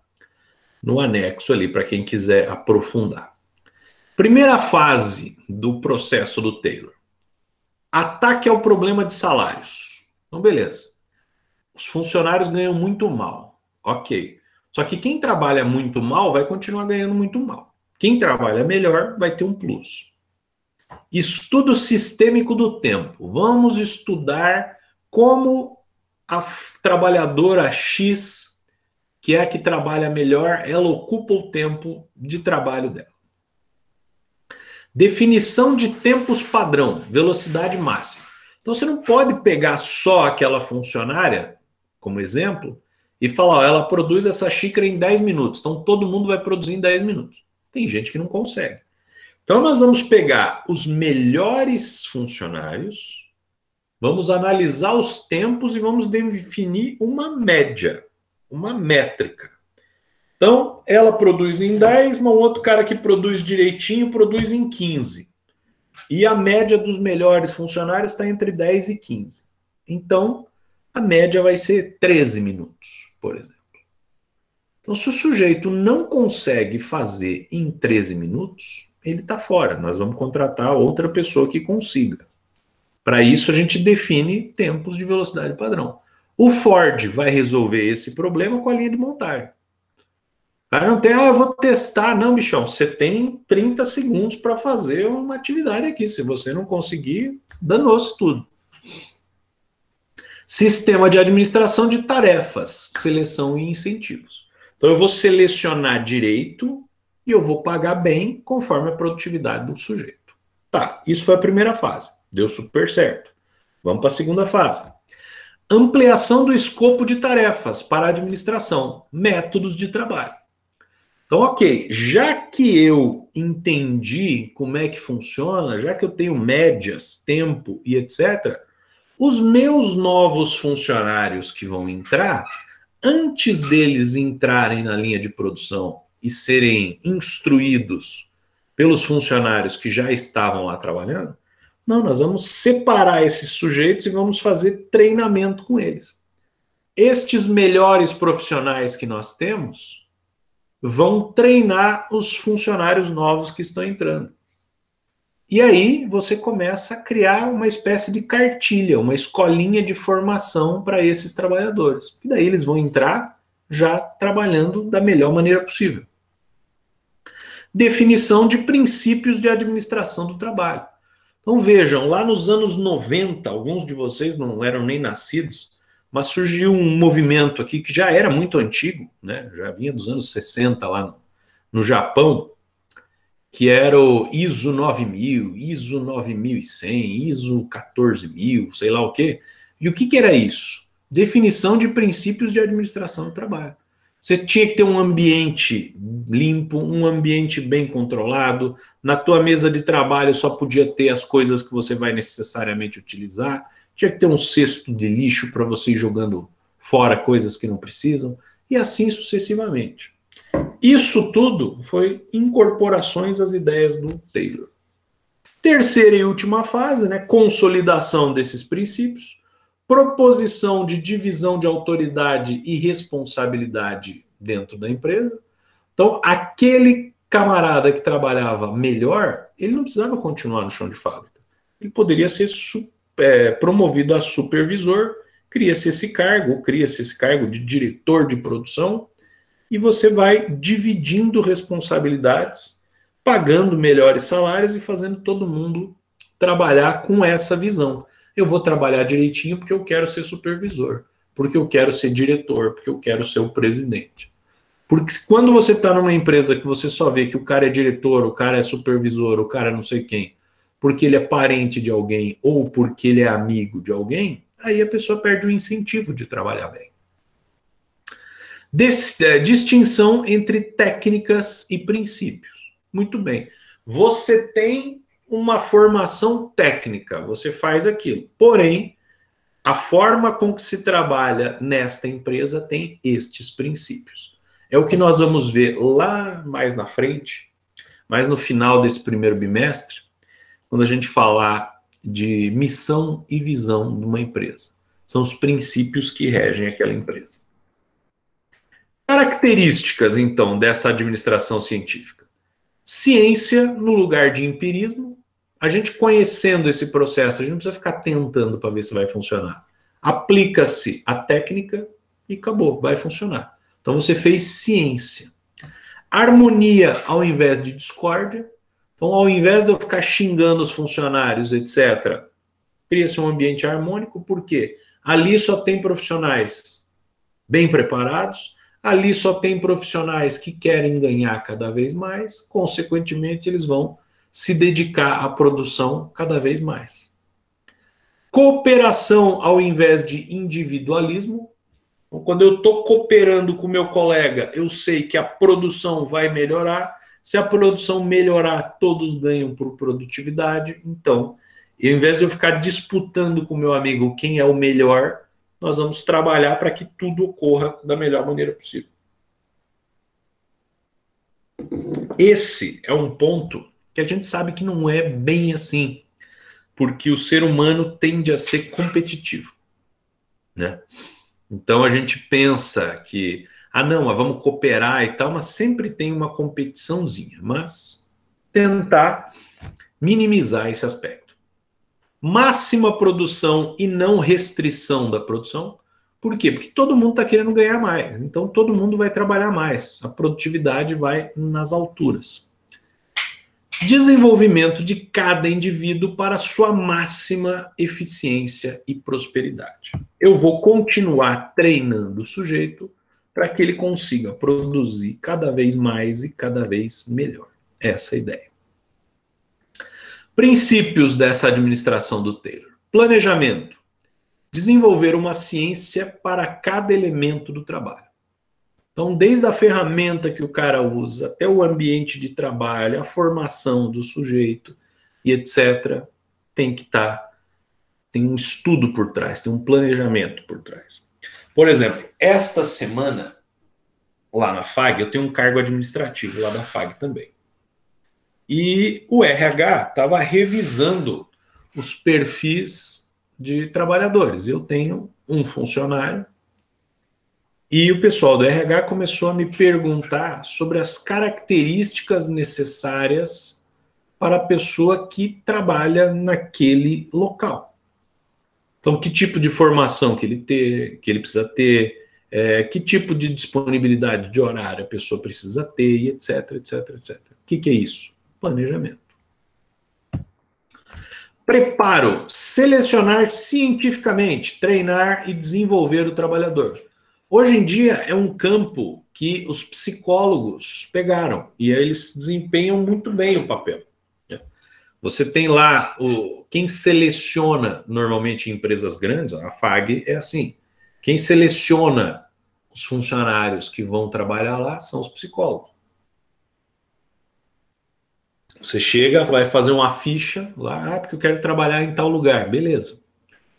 no anexo ali, para quem quiser aprofundar. Primeira fase do processo do Taylor. Ataque ao problema de salários. Então, beleza. Os funcionários ganham muito mal. Ok. Só que quem trabalha muito mal vai continuar ganhando muito mal. Quem trabalha melhor vai ter um plus. Estudo sistêmico do tempo. Vamos estudar como a trabalhadora X, que é a que trabalha melhor, ela ocupa o tempo de trabalho dela. Definição de tempos padrão, velocidade máxima. Então você não pode pegar só aquela funcionária, como exemplo, e falar, ó, ela produz essa xícara em 10 minutos, então todo mundo vai produzir em 10 minutos. Tem gente que não consegue. Então nós vamos pegar os melhores funcionários, vamos analisar os tempos e vamos definir uma média, uma métrica. Então, ela produz em 10, mas um outro cara que produz direitinho produz em 15. E a média dos melhores funcionários está entre 10 e 15. Então, a média vai ser 13 minutos, por exemplo. Então, se o sujeito não consegue fazer em 13 minutos, ele está fora. Nós vamos contratar outra pessoa que consiga. Para isso, a gente define tempos de velocidade padrão. O Ford vai resolver esse problema com a linha de montagem. O cara não tem, eu vou testar. Não, bichão, você tem 30 segundos para fazer uma atividade aqui. Se você não conseguir, danou-se tudo. Sistema de administração de tarefas, seleção e incentivos. Então, eu vou selecionar direito e eu vou pagar bem conforme a produtividade do sujeito. Tá, isso foi a primeira fase. Deu super certo. Vamos para a segunda fase. Ampliação do escopo de tarefas para a administração, métodos de trabalho. Então, ok, já que eu entendi como é que funciona, já que eu tenho médias, tempo e etc., os meus novos funcionários que vão entrar, antes deles entrarem na linha de produção e serem instruídos pelos funcionários que já estavam lá trabalhando, não, nós vamos separar esses sujeitos e vamos fazer treinamento com eles. Estes melhores profissionais que nós temos vão treinar os funcionários novos que estão entrando. E aí você começa a criar uma espécie de cartilha, uma escolinha de formação para esses trabalhadores. E daí eles vão entrar já trabalhando da melhor maneira possível. definição de princípios de administração do trabalho. Então vejam, lá nos anos 90, alguns de vocês não eram nem nascidos, mas surgiu um movimento aqui que já era muito antigo, né? Já vinha dos anos 60 lá no Japão, que era o ISO 9000, ISO 9100, ISO 14000, sei lá o quê. E o que era isso? Definição de princípios de administração do trabalho. Você tinha que ter um ambiente limpo, um ambiente bem controlado. Na tua mesa de trabalho só podia ter as coisas que você vai necessariamente utilizar. Tinha que ter um cesto de lixo para você ir jogando fora coisas que não precisam. E assim sucessivamente. Isso tudo foi incorporações às ideias do Taylor. Terceira e última fase, né, consolidação desses princípios, proposição de divisão de autoridade e responsabilidade dentro da empresa. Então, aquele camarada que trabalhava melhor, ele não precisava continuar no chão de fábrica. Ele poderia ser promovido a supervisor, cria-se esse cargo de diretor de produção, e você vai dividindo responsabilidades, pagando melhores salários e fazendo todo mundo trabalhar com essa visão. Eu vou trabalhar direitinho porque eu quero ser supervisor, porque eu quero ser diretor, porque eu quero ser o presidente. Porque quando você está numa empresa que você só vê que o cara é diretor, o cara é supervisor, o cara é não sei quem, porque ele é parente de alguém ou porque ele é amigo de alguém, aí a pessoa perde o incentivo de trabalhar bem. Distinção entre técnicas e princípios. Muito bem. Você tem uma formação técnica, você faz aquilo. Porém, a forma com que se trabalha nesta empresa tem estes princípios. É o que nós vamos ver lá mais na frente, mais no final desse primeiro bimestre, quando a gente falar de missão e visão de uma empresa. São os princípios que regem aquela empresa. Características, então, dessa administração científica. Ciência no lugar de empirismo. A gente conhecendo esse processo, a gente não precisa ficar tentando para ver se vai funcionar. Aplica-se a técnica e acabou, vai funcionar. Então você fez ciência. Harmonia ao invés de discórdia. Então, ao invés de eu ficar xingando os funcionários, etc., cria-se um ambiente harmônico, por quê? Ali só tem profissionais bem preparados, ali só tem profissionais que querem ganhar cada vez mais, consequentemente, eles vão se dedicar à produção cada vez mais. Cooperação ao invés de individualismo. Quando eu estou cooperando com o meu colega, eu sei que a produção vai melhorar. Se a produção melhorar, todos ganham por produtividade. Então, ao invés de eu ficar disputando com o meu amigo quem é o melhor, nós vamos trabalhar para que tudo ocorra da melhor maneira possível. Esse é um ponto que a gente sabe que não é bem assim, porque o ser humano tende a ser competitivo, né? Então a gente pensa que, não, mas vamos cooperar e tal, mas sempre tem uma competiçãozinha, mas tentar minimizar esse aspecto. Máxima produção e não restrição da produção. Por quê? Porque todo mundo está querendo ganhar mais. Então, todo mundo vai trabalhar mais. A produtividade vai nas alturas. Desenvolvimento de cada indivíduo para sua máxima eficiência e prosperidade. Eu vou continuar treinando o sujeito para que ele consiga produzir cada vez mais e cada vez melhor. Essa é a ideia. Princípios dessa administração do Taylor. Planejamento. Desenvolver uma ciência para cada elemento do trabalho. Então, desde a ferramenta que o cara usa, até o ambiente de trabalho, a formação do sujeito e etc., tem um estudo por trás, tem um planejamento por trás. Por exemplo, esta semana, lá na FAG, eu tenho um cargo administrativo lá da FAG também. E o RH estava revisando os perfis de trabalhadores. Eu tenho um funcionário e o pessoal do RH começou a me perguntar sobre as características necessárias para a pessoa que trabalha naquele local. Então, que tipo de formação que ele precisa ter, que tipo de disponibilidade de horário a pessoa precisa ter, e etc, etc, etc. O que é isso? Planejamento. Preparo, selecionar cientificamente, treinar e desenvolver o trabalhador. Hoje em dia é um campo que os psicólogos pegaram e eles desempenham muito bem o papel. Você tem lá quem seleciona normalmente em empresas grandes, a FAG é assim, quem seleciona os funcionários que vão trabalhar lá são os psicólogos. Você chega, vai fazer uma ficha lá, porque eu quero trabalhar em tal lugar, beleza.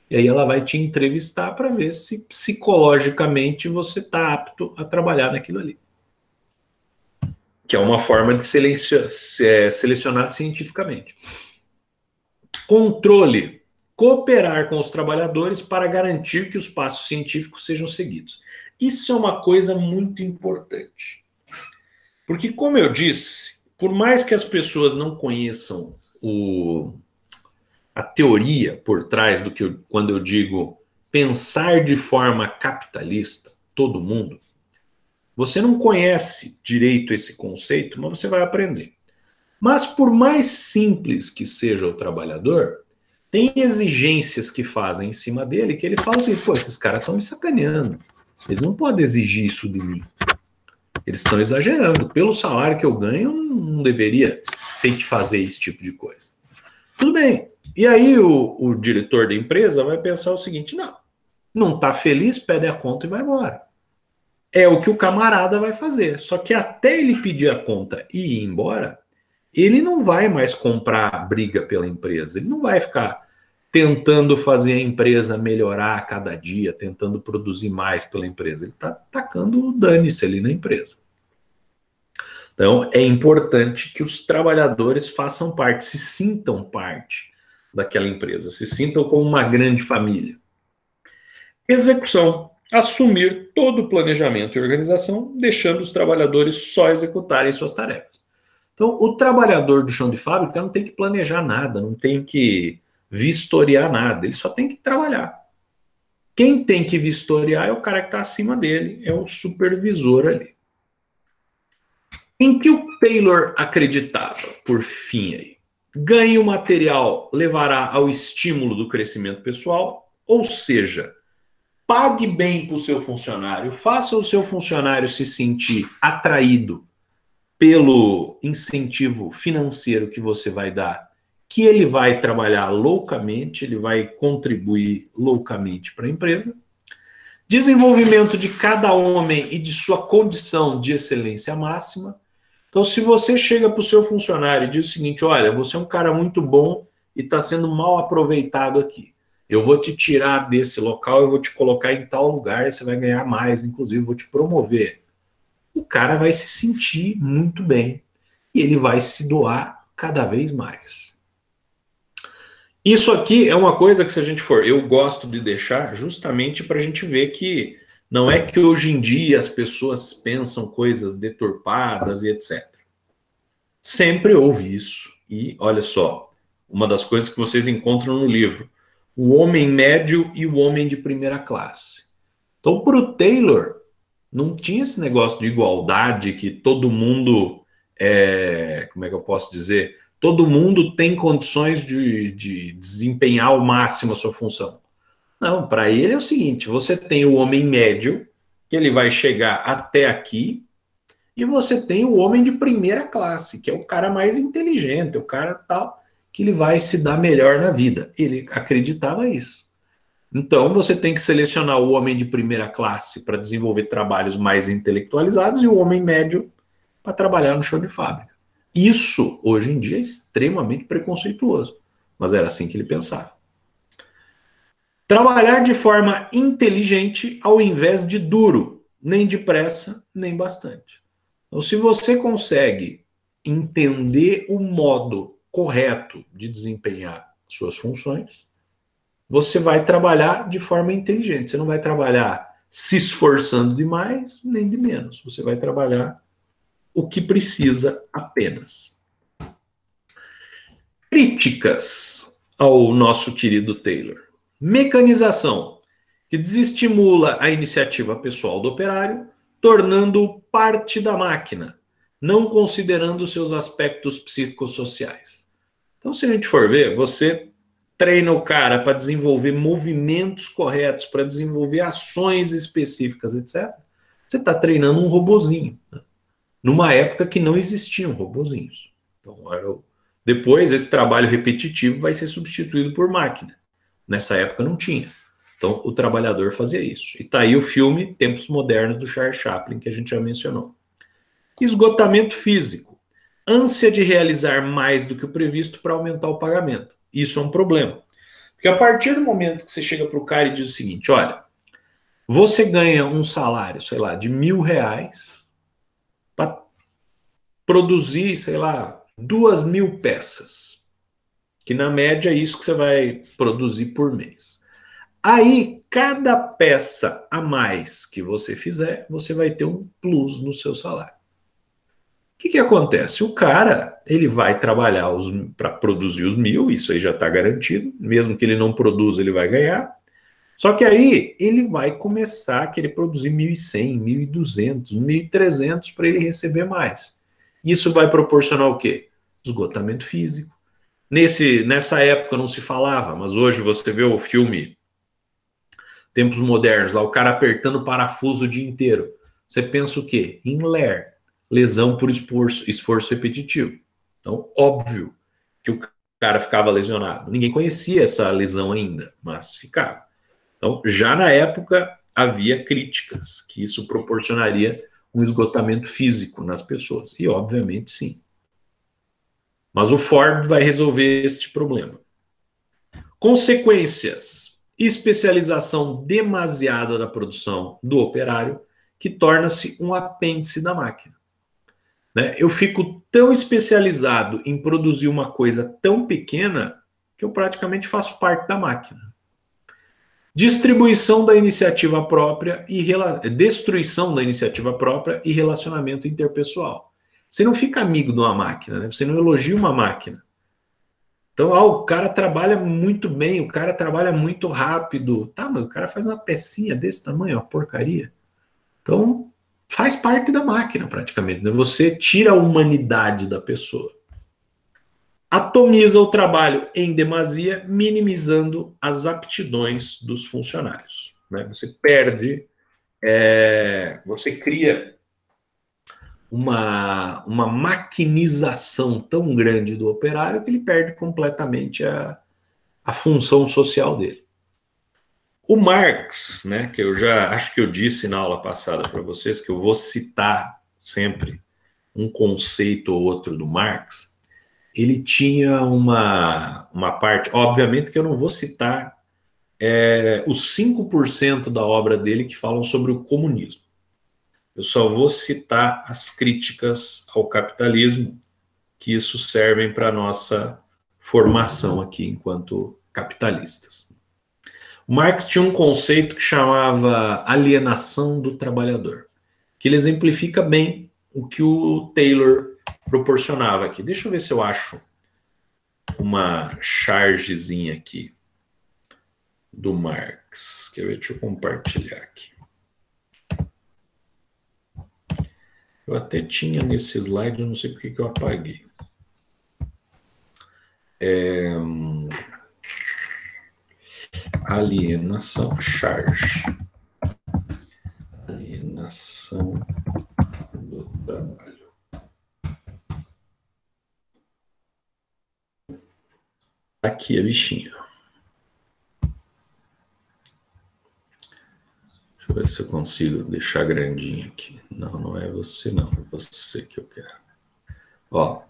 E aí ela vai te entrevistar para ver se psicologicamente você está apto a trabalhar naquilo ali. Que é uma forma de selecionar cientificamente. Controle. Cooperar com os trabalhadores para garantir que os passos científicos sejam seguidos. Isso é uma coisa muito importante. Porque, como eu disse, por mais que as pessoas não conheçam a teoria por trás do que quando eu digo pensar de forma capitalista, todo mundo, você não conhece direito esse conceito, mas você vai aprender. Mas por mais simples que seja o trabalhador, tem exigências que fazem em cima dele que ele fala assim, pô, esses caras estão me sacaneando. Eles não podem exigir isso de mim. Eles estão exagerando. Pelo salário que eu ganho, eu não deveria ter que fazer esse tipo de coisa. Tudo bem. E aí o diretor da empresa vai pensar o seguinte, não está feliz, pede a conta e vai embora. É o que o camarada vai fazer. Só que até ele pedir a conta e ir embora, ele não vai mais comprar briga pela empresa. Ele não vai ficar tentando fazer a empresa melhorar a cada dia, tentando produzir mais pela empresa. Ele está tacando o dane-se ali na empresa. Então, é importante que os trabalhadores façam parte, se sintam parte daquela empresa, se sintam como uma grande família. Execução. Assumir todo o planejamento e organização, deixando os trabalhadores só executarem suas tarefas. Então, o trabalhador do chão de fábrica não tem que planejar nada, não tem que vistoriar nada, ele só tem que trabalhar. Quem tem que vistoriar é o cara que está acima dele, é o supervisor ali. Em que o Taylor acreditava, por fim aí? Ganho material levará ao estímulo do crescimento pessoal, ou seja, pague bem para o seu funcionário, faça o seu funcionário se sentir atraído pelo incentivo financeiro que você vai dar, que ele vai trabalhar loucamente, ele vai contribuir loucamente para a empresa. Desenvolvimento de cada homem e de sua condição de excelência máxima. Então, se você chega para o seu funcionário e diz o seguinte, olha, você é um cara muito bom e está sendo mal aproveitado aqui. Eu vou te tirar desse local, eu vou te colocar em tal lugar, você vai ganhar mais, inclusive vou te promover. O cara vai se sentir muito bem e ele vai se doar cada vez mais. Isso aqui é uma coisa que, se a gente for, eu gosto de deixar justamente para a gente ver que não é que hoje em dia as pessoas pensam coisas deturpadas e etc. Sempre houve isso. E olha só, uma das coisas que vocês encontram no livro, o homem médio e o homem de primeira classe. Então, para o Taylor, não tinha esse negócio de igualdade que todo mundo, como é que eu posso dizer? Todo mundo tem condições de desempenhar ao máximo a sua função. Não, para ele é o seguinte, você tem o homem médio, que ele vai chegar até aqui, e você tem o homem de primeira classe, que é o cara mais inteligente, o cara tal, que ele vai se dar melhor na vida. Ele acreditava isso. Então, você tem que selecionar o homem de primeira classe para desenvolver trabalhos mais intelectualizados e o homem médio para trabalhar no chão de fábrica. Isso, hoje em dia, é extremamente preconceituoso, mas era assim que ele pensava. Trabalhar de forma inteligente ao invés de duro, nem depressa, nem bastante. Então, se você consegue entender o modo correto de desempenhar suas funções, você vai trabalhar de forma inteligente. Você não vai trabalhar se esforçando demais, nem de menos. Você vai trabalhar o que precisa apenas. Críticas ao nosso querido Taylor. Mecanização. que desestimula a iniciativa pessoal do operário, tornando-o parte da máquina, não considerando seus aspectos psicossociais. Então, se a gente for ver, você treina o cara para desenvolver movimentos corretos, para desenvolver ações específicas, etc. Você está treinando um robozinho, né? Numa época que não existiam robozinhos. Então, depois, esse trabalho repetitivo vai ser substituído por máquina. Nessa época não tinha. Então, o trabalhador fazia isso. E está aí o filme Tempos Modernos, do Charles Chaplin, que a gente já mencionou. Esgotamento físico. Ânsia de realizar mais do que o previsto para aumentar o pagamento. Isso é um problema. Porque a partir do momento que você chega para o cara e diz o seguinte, olha, você ganha um salário, sei lá, de R$1.000 para produzir, sei lá, 2.000 peças. Que na média é isso que você vai produzir por mês. Aí, cada peça a mais que você fizer, você vai ter um plus no seu salário. O que acontece? O cara, ele vai trabalhar para produzir os 1.000, isso aí já está garantido, mesmo que ele não produza, ele vai ganhar. Só que aí, ele vai começar a querer produzir 1.100, 1.200, 1.300 para ele receber mais. Isso vai proporcionar o quê? Esgotamento físico. Nessa época não se falava, mas hoje você vê o filme Tempos Modernos, lá o cara apertando o parafuso o dia inteiro. Você pensa o quê? Em LER, lesão por esforço repetitivo. Então, óbvio que o cara ficava lesionado. Ninguém conhecia essa lesão ainda, mas ficava. Então, já na época, havia críticas que isso proporcionaria um esgotamento físico nas pessoas. E, obviamente, sim. Mas o Ford vai resolver este problema. Consequências. Especialização demasiada da produção do operário, que torna-se um apêndice da máquina. Né? Eu fico tão especializado em produzir uma coisa tão pequena que eu praticamente faço parte da máquina. Distribuição da iniciativa própria e destruição da iniciativa própria e relacionamento interpessoal. Você não fica amigo de uma máquina, né? Você não elogia uma máquina. Então, o cara trabalha muito bem, o cara trabalha muito rápido. Tá, mas o cara faz uma pecinha desse tamanho, uma porcaria. Então, faz parte da máquina, praticamente, né? Você tira a humanidade da pessoa. Atomiza o trabalho em demasia, minimizando as aptidões dos funcionários. Né? Você perde, você cria uma maquinização tão grande do operário que ele perde completamente a função social dele. O Marx, né, que eu já acho que eu disse na aula passada para vocês, que eu vou citar sempre um conceito ou outro do Marx, ele tinha uma parte, obviamente que eu não vou citar os 5% da obra dele que falam sobre o comunismo. Eu só vou citar as críticas ao capitalismo, que isso servem para a nossa formação aqui enquanto capitalistas. O Marx tinha um conceito que chamava alienação do trabalhador, que ele exemplifica bem o que o Taylor proporcionava aqui. Deixa eu ver se eu acho uma chargezinha aqui do Marx. Quer ver? Deixa eu compartilhar aqui. Eu até tinha nesse slide, eu não sei porque que eu apaguei. Alienação, charge. Alienação do trabalho. Aqui a bichinha. Deixa eu ver se eu consigo deixar grandinho aqui. Não, não é você não, é você que eu quero. Ó,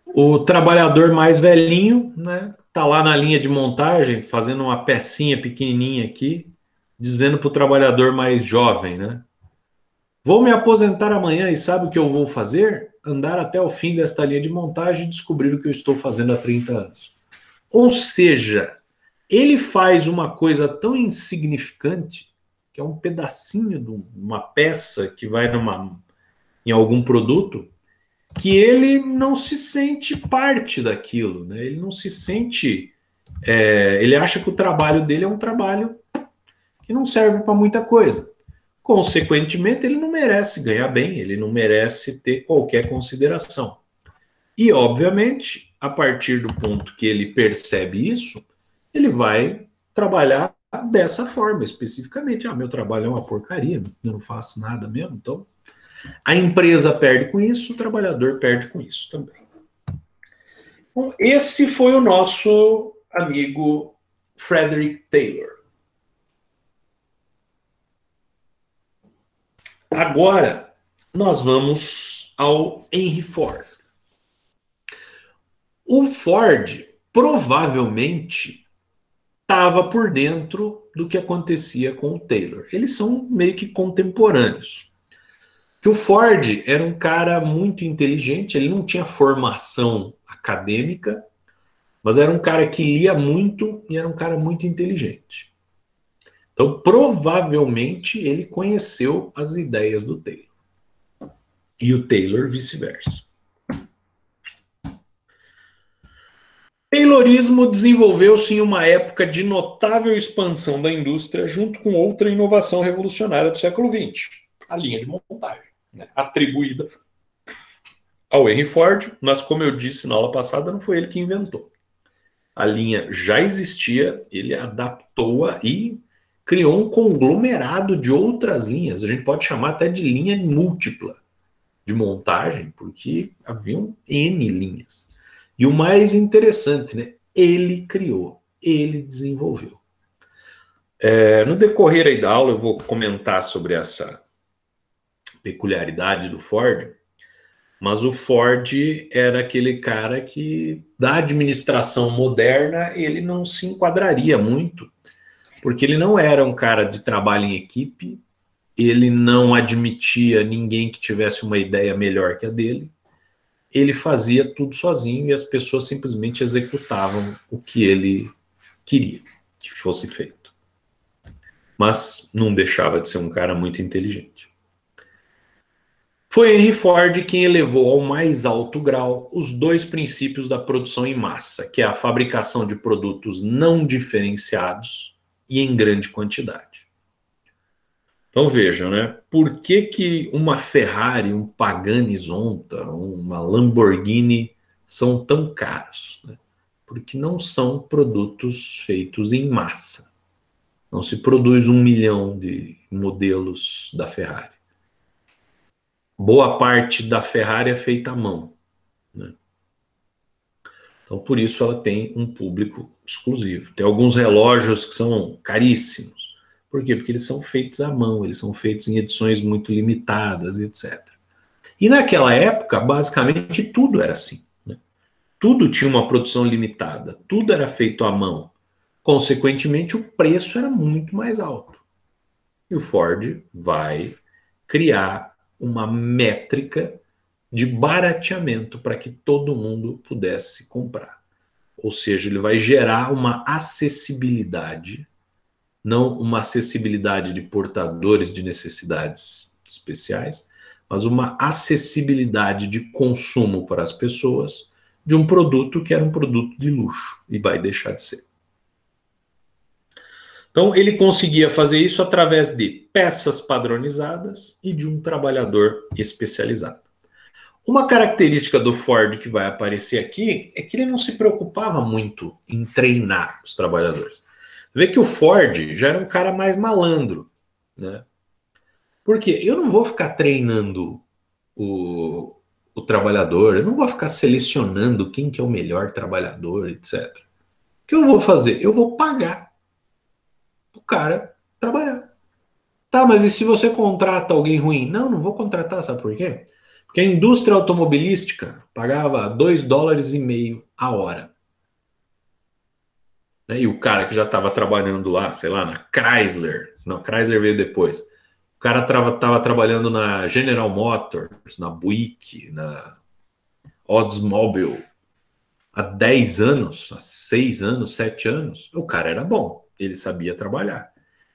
o trabalhador mais velhinho, né, tá lá na linha de montagem, fazendo uma pecinha pequenininha aqui, dizendo para o trabalhador mais jovem, né, vou me aposentar amanhã e sabe o que eu vou fazer? Andar até o fim desta linha de montagem e descobrir o que eu estou fazendo há 30 anos. Ou seja, ele faz uma coisa tão insignificante, que é um pedacinho de uma peça que vai em algum produto, que ele não se sente parte daquilo, né? Ele não se sente... ele acha que o trabalho dele é um trabalho que não serve para muita coisa. Consequentemente, ele não merece ganhar bem, ele não merece ter qualquer consideração. E, obviamente, a partir do ponto que ele percebe isso, ele vai trabalhar dessa forma, especificamente. Ah, meu trabalho é uma porcaria, eu não faço nada mesmo. Então, a empresa perde com isso, o trabalhador perde com isso também. Bom, esse foi o nosso amigo Frederick Taylor. Agora, nós vamos ao Henry Ford. O Ford provavelmente estava por dentro do que acontecia com o Taylor. Eles são meio que contemporâneos. Que o Ford era um cara muito inteligente, ele não tinha formação acadêmica, mas era um cara que lia muito e era um cara muito inteligente. Então, provavelmente, ele conheceu as ideias do Taylor. E o Taylor vice-versa. Taylorismo desenvolveu-se em uma época de notável expansão da indústria, junto com outra inovação revolucionária do século XX, a linha de montagem, né, atribuída ao Henry Ford, mas como eu disse na aula passada, não foi ele que inventou. A linha já existia, ele adaptou-a e criou um conglomerado de outras linhas. A gente pode chamar até de linha múltipla de montagem, porque haviam N linhas. E o mais interessante, né? Ele criou, ele desenvolveu. No decorrer aí da aula, eu vou comentar sobre essa peculiaridade do Ford, mas o Ford era aquele cara que, da administração moderna, ele não se enquadraria muito, porque ele não era um cara de trabalho em equipe, ele não admitia ninguém que tivesse uma ideia melhor que a dele, ele fazia tudo sozinho e as pessoas simplesmente executavam o que ele queria que fosse feito. Mas não deixava de ser um cara muito inteligente. Foi Henry Ford quem elevou ao mais alto grau os dois princípios da produção em massa, que é a fabricação de produtos não diferenciados e em grande quantidade. Então vejam, né? Por que uma Ferrari, um Pagani Zonta, uma Lamborghini são tão caros? Né? Porque não são produtos feitos em massa. Não se produz 1 milhão de modelos da Ferrari. Boa parte da Ferrari é feita à mão. Né? Então, por isso ela tem um público exclusivo. Tem alguns relógios que são caríssimos. Por quê? Porque eles são feitos à mão, eles são feitos em edições muito limitadas, etc. E naquela época, basicamente, tudo era assim. Né? Tudo tinha uma produção limitada, tudo era feito à mão. Consequentemente, o preço era muito mais alto. E o Ford vai criar uma métrica de barateamento para que todo mundo pudesse comprar. Ou seja, ele vai gerar uma acessibilidade, não uma acessibilidade de portadores de necessidades especiais, mas uma acessibilidade de consumo para as pessoas de um produto que era um produto de luxo e vai deixar de ser. Então, ele conseguia fazer isso através de peças padronizadas e de um trabalhador especializado. Uma característica do Ford que vai aparecer aqui é que ele não se preocupava muito em treinar os trabalhadores. Vê que o Ford já era um cara mais malandro, né? Porque eu não vou ficar treinando o trabalhador, eu não vou ficar selecionando quem que é o melhor trabalhador, etc. O que eu vou fazer? Eu vou pagar o cara trabalhar. Tá, mas e se você contrata alguém ruim? Não, não vou contratar, sabe por quê? Porque a indústria automobilística pagava $2,50 a hora. Né? E o cara que já estava trabalhando lá, sei lá, na Chrysler, não, Chrysler veio depois. O cara estava trabalhando na General Motors, na Buick, na Oldsmobile, há 10 anos, há 6 anos, 7 anos, o cara era bom, ele sabia trabalhar.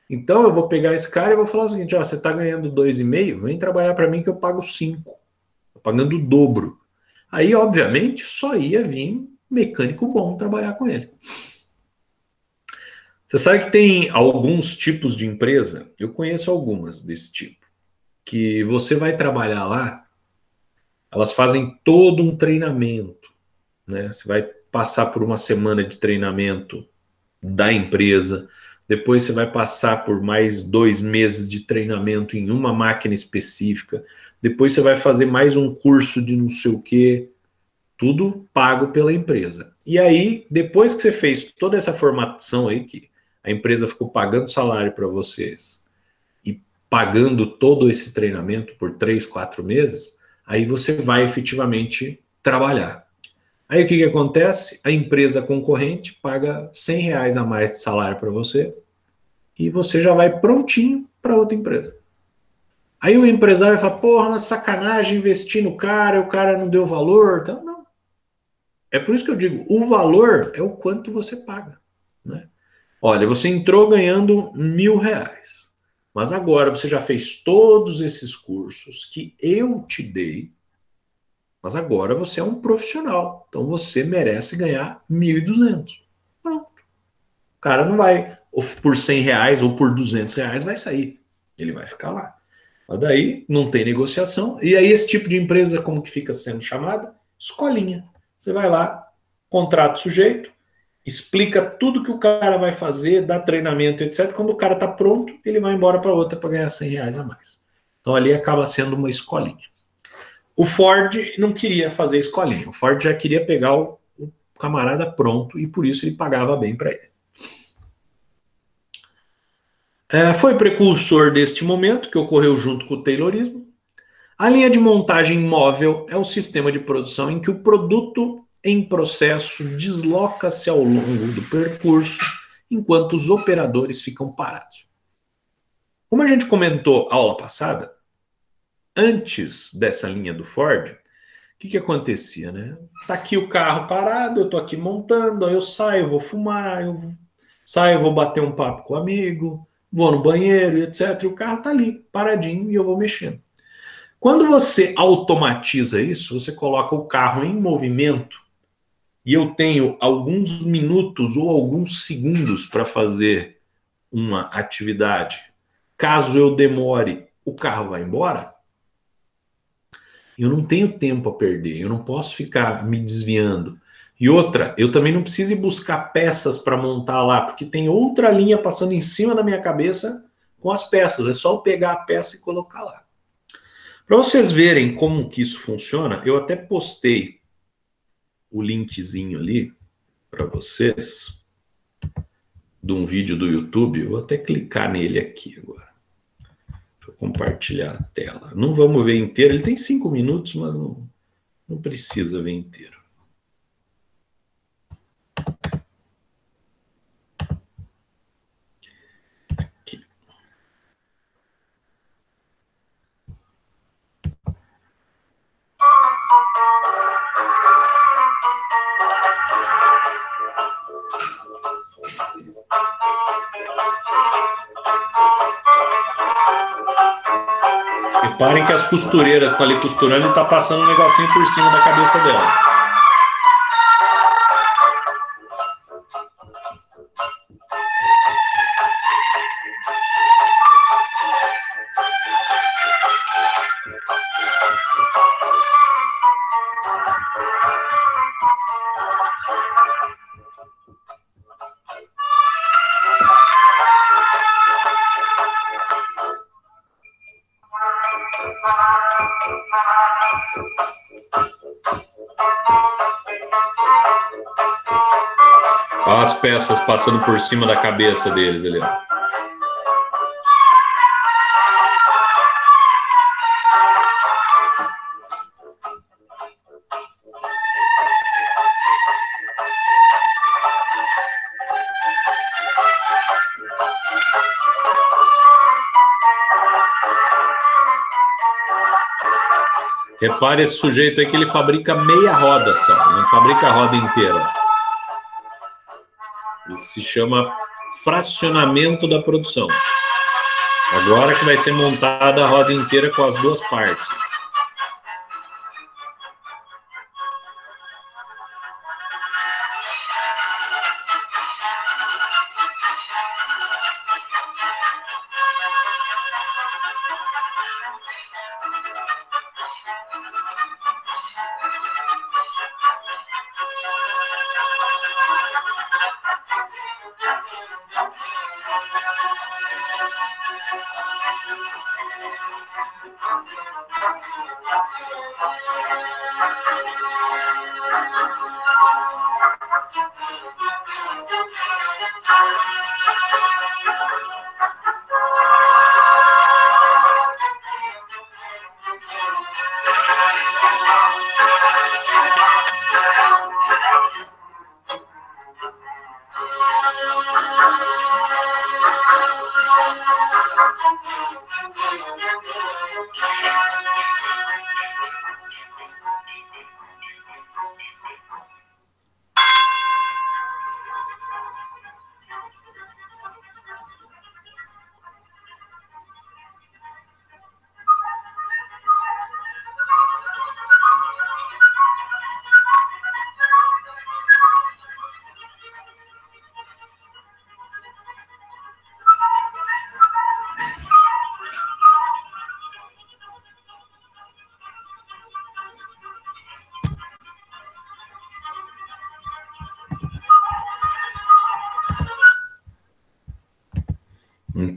Então eu vou pegar esse cara e vou falar o seguinte, ó, você está ganhando 2,5, vem trabalhar para mim que eu pago 5. Estou pagando o dobro. Aí, obviamente, só ia vir mecânico bom trabalhar com ele. Você sabe que tem alguns tipos de empresa, eu conheço algumas desse tipo, que você vai trabalhar lá, elas fazem todo um treinamento, né? Você vai passar por uma semana de treinamento da empresa, depois você vai passar por mais 2 meses de treinamento em uma máquina específica, depois você vai fazer mais um curso de não sei o quê, tudo pago pela empresa. E aí, depois que você fez toda essa formação aí, que a empresa ficou pagando salário para vocês e pagando todo esse treinamento por 3, 4 meses, aí você vai efetivamente trabalhar. Aí o que acontece? A empresa concorrente paga R$ 100 a mais de salário para você e você já vai prontinho para outra empresa. Aí o empresário fala, porra, mas sacanagem investir no cara, o cara não deu valor. Então, não. É por isso que eu digo, o valor é o quanto você paga. Né? Olha, você entrou ganhando R$ 1.000, mas agora você já fez todos esses cursos que eu te dei, mas agora você é um profissional, então você merece ganhar 1.200. Pronto. O cara não vai, ou por R$ 100 ou por R$ 200 vai sair. Ele vai ficar lá. Mas daí não tem negociação. E aí esse tipo de empresa, como que fica sendo chamada? Escolinha. Você vai lá, contrata o sujeito, explica tudo que o cara vai fazer, dá treinamento, etc. Quando o cara está pronto, ele vai embora para outra para ganhar R$ 100 a mais. Então ali acaba sendo uma escolinha. O Ford não queria fazer escolinha. O Ford já queria pegar o camarada pronto e por isso ele pagava bem para ele. Foi precursor deste momento que ocorreu junto com o Taylorismo. A linha de montagem móvel é um sistema de produção em que o produto em processo desloca-se ao longo do percurso enquanto os operadores ficam parados. Como a gente comentou aula passada, antes dessa linha do Ford, o que acontecia, né? Tá aqui o carro parado, eu tô aqui montando, aí eu saio, vou fumar, saio, vou bater um papo com o amigo, vou no banheiro, etc. E o carro tá ali, paradinho, e eu vou mexendo. Quando você automatiza isso, você coloca o carro em movimento, e eu tenho alguns minutos ou alguns segundos para fazer uma atividade. Caso eu demore, o carro vai embora. Eu não tenho tempo a perder, eu não posso ficar me desviando. E outra, eu também não preciso ir buscar peças para montar lá, porque tem outra linha passando em cima da minha cabeça com as peças. É só eu pegar a peça e colocar lá. Para vocês verem como que isso funciona, eu até postei o linkzinho ali para vocês de um vídeo do YouTube. Eu vou até clicar nele aqui agora. Deixa eu compartilhar a tela. Não vamos ver inteiro, ele tem 5 minutos, mas não precisa ver inteiro. Aqui. Reparem que as costureiras estão ali costurando e tá passando um negocinho por cima da cabeça dela. Olha as peças passando por cima da cabeça deles ali, ó. Repare esse sujeito aí que ele fabrica meia roda só, não fabrica a roda inteira. Isso se chama fracionamento da produção. Agora que vai ser montada a roda inteira com as duas partes.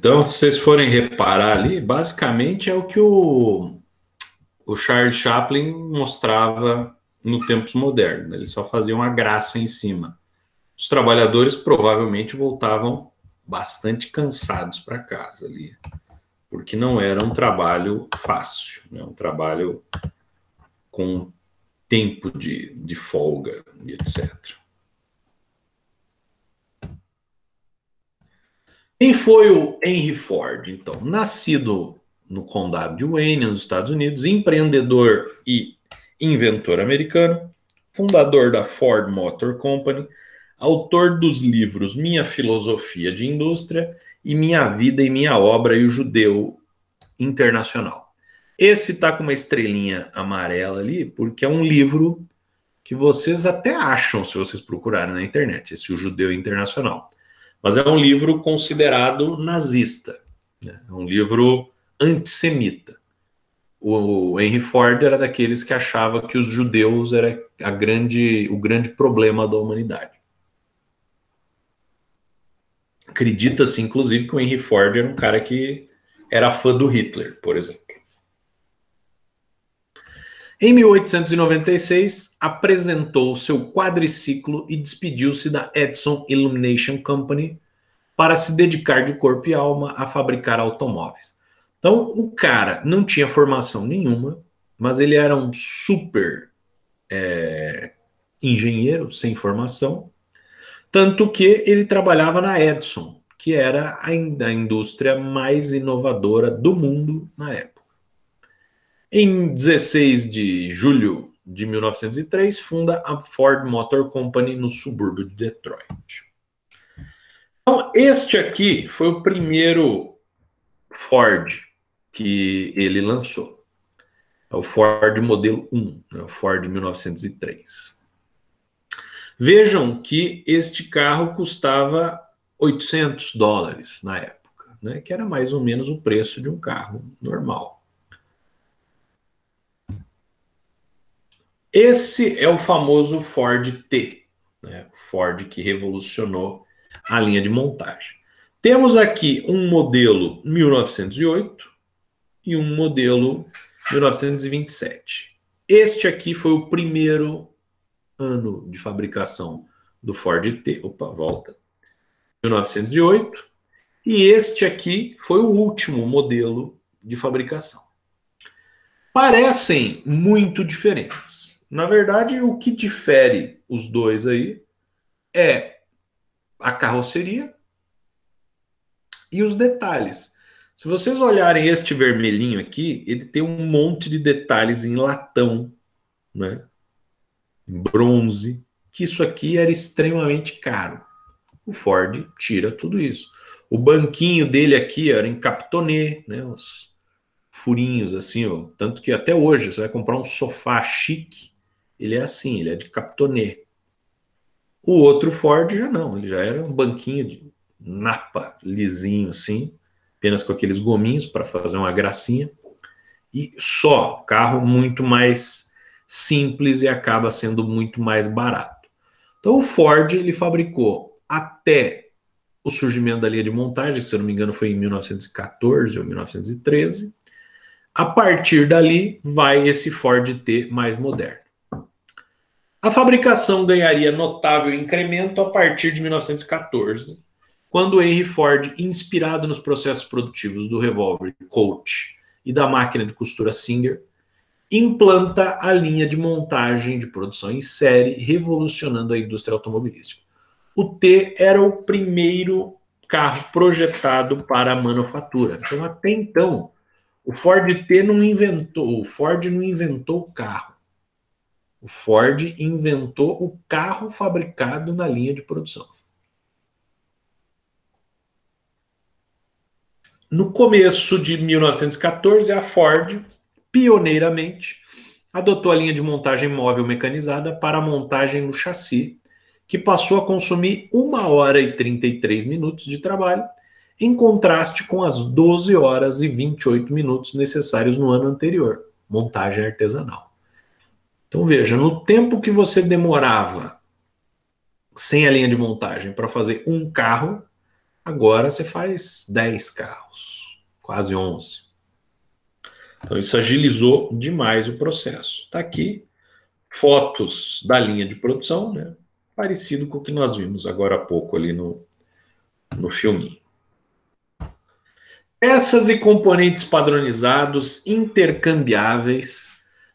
Então, se vocês forem reparar ali, basicamente é o que o Charles Chaplin mostrava no tempos modernos, né? Ele só fazia uma graça em cima. Os trabalhadores provavelmente voltavam bastante cansados para casa ali, porque não era um trabalho fácil, né? Um trabalho com tempo de folga e etc. Quem foi o Henry Ford, então? Nascido no condado de Wayne, nos Estados Unidos, empreendedor e inventor americano, fundador da Ford Motor Company, autor dos livros Minha Filosofia de Indústria e Minha Vida e Minha Obra e o Judeu Internacional. Esse tá com uma estrelinha amarela ali, porque é um livro que vocês até acham se vocês procurarem na internet, esse O Judeu Internacional. Mas é um livro considerado nazista, né? É um livro antissemita. O Henry Ford era daqueles que achava que os judeus era o grande problema da humanidade. Acredita-se, inclusive, que o Henry Ford era um cara que era fã do Hitler, por exemplo. Em 1896, apresentou seu quadriciclo e despediu-se da Edison Illumination Company para se dedicar de corpo e alma a fabricar automóveis. Então, o cara não tinha formação nenhuma, mas ele era um super engenheiro sem formação, tanto que ele trabalhava na Edison, que era a indústria mais inovadora do mundo na época. Em 16 de julho de 1903, funda a Ford Motor Company no subúrbio de Detroit. Então, este aqui foi o primeiro Ford que ele lançou. É o Ford modelo 1, né? O Ford 1903. Vejam que este carro custava $800 na época, né? Que era mais ou menos o preço de um carro normal. Esse é o famoso Ford T, né? Ford que revolucionou a linha de montagem. Temos aqui um modelo 1908 e um modelo 1927. Este aqui foi o primeiro ano de fabricação do Ford T. Opa, volta. 1908. E este aqui foi o último modelo de fabricação. Parecem muito diferentes. Na verdade, o que difere os dois aí é a carroceria e os detalhes. Se vocês olharem este vermelhinho aqui, ele tem um monte de detalhes em latão, né? Em bronze, que isso aqui era extremamente caro. O Ford tira tudo isso. O banquinho dele aqui era em captonê, né? Os furinhos assim, ó. Tanto que até hoje você vai comprar um sofá chique, ele é assim, ele é de captonê. O outro Ford já não, ele já era um banquinho de napa lisinho assim, apenas com aqueles gominhos para fazer uma gracinha. E só, carro muito mais simples e acaba sendo muito mais barato. Então o Ford ele fabricou até o surgimento da linha de montagem, se eu não me engano foi em 1914 ou 1913. A partir dali vai esse Ford T mais moderno. A fabricação ganharia notável incremento a partir de 1914, quando Henry Ford, inspirado nos processos produtivos do revólver Colt e da máquina de costura Singer, implanta a linha de montagem de produção em série, revolucionando a indústria automobilística. O T era o primeiro carro projetado para a manufatura. Então, até então, o Ford não inventou o carro. O Ford inventou o carro fabricado na linha de produção. No começo de 1914, a Ford, pioneiramente, adotou a linha de montagem móvel mecanizada para a montagem no chassi, que passou a consumir 1 hora e 33 minutos de trabalho, em contraste com as 12 horas e 28 minutos necessários no ano anterior, montagem artesanal. Então veja, no tempo que você demorava sem a linha de montagem para fazer um carro, Agora você faz 10 carros, quase 11. Então isso agilizou demais o processo. Está aqui fotos da linha de produção, né? Parecido com o que nós vimos agora há pouco ali no filminho. Peças e componentes padronizados, intercambiáveis.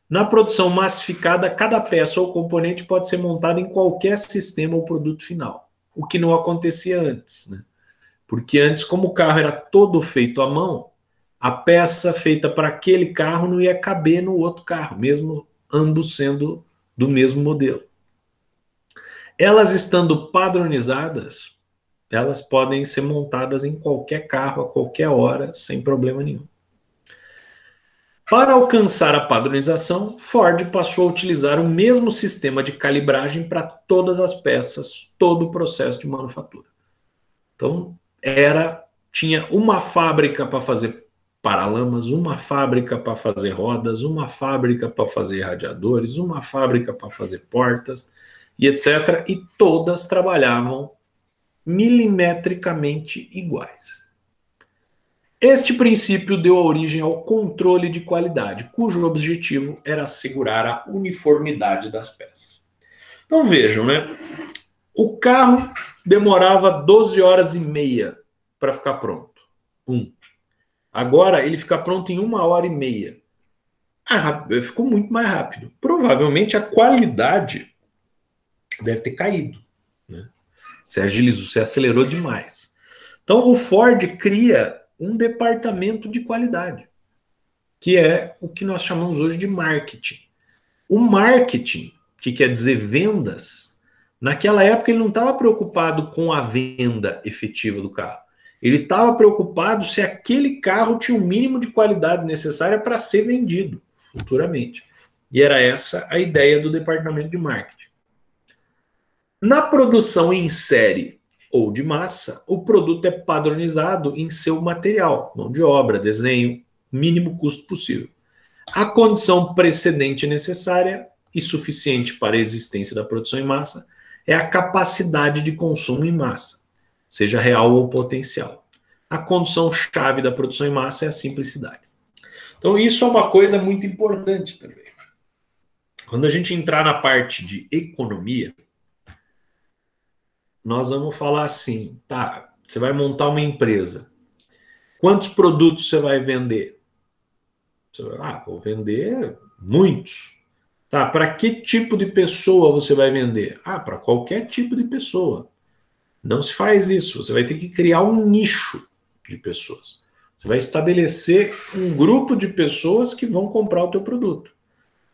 Na produção massificada, cada peça ou componente pode ser montada em qualquer sistema ou produto final, o que não acontecia antes, né? Porque antes, como o carro era todo feito à mão, a peça feita para aquele carro não ia caber no outro carro, mesmo ambos sendo do mesmo modelo. Elas estando padronizadas, elas podem ser montadas em qualquer carro, a qualquer hora, sem problema nenhum. Para alcançar a padronização, Ford passou a utilizar o mesmo sistema de calibragem para todas as peças, todo o processo de manufatura. Então, tinha uma fábrica para fazer paralamas, uma fábrica para fazer rodas, uma fábrica para fazer radiadores, uma fábrica para fazer portas, e etc. E todas trabalhavam milimetricamente iguais. Este princípio deu origem ao controle de qualidade, cujo objetivo era assegurar a uniformidade das peças. Então vejam, né? O carro demorava 12 horas e meia para ficar pronto. Agora ele fica pronto em 1 hora e meia. Ficou muito mais rápido. Provavelmente a qualidade deve ter caído, né? Você agilizou, você acelerou demais. Então o Ford cria um departamento de qualidade, que é o que nós chamamos hoje de marketing. O marketing, que quer dizer vendas, naquela época ele não estava preocupado com a venda efetiva do carro. Ele estava preocupado se aquele carro tinha o mínimo de qualidade necessária para ser vendido futuramente. E era essa a ideia do departamento de marketing. Na produção em série ou de massa, o produto é padronizado em seu material, mão de obra, desenho, mínimo custo possível. A condição precedente necessária e suficiente para a existência da produção em massa é a capacidade de consumo em massa, seja real ou potencial. A condição chave da produção em massa é a simplicidade. Então isso é uma coisa muito importante também. Quando a gente entrar na parte de economia, nós vamos falar assim, tá, você vai montar uma empresa. Quantos produtos você vai vender? Você vai, vou vender muitos. Tá, para que tipo de pessoa você vai vender? Para qualquer tipo de pessoa. Não se faz isso, você vai ter que criar um nicho de pessoas. Você vai estabelecer um grupo de pessoas que vão comprar o teu produto.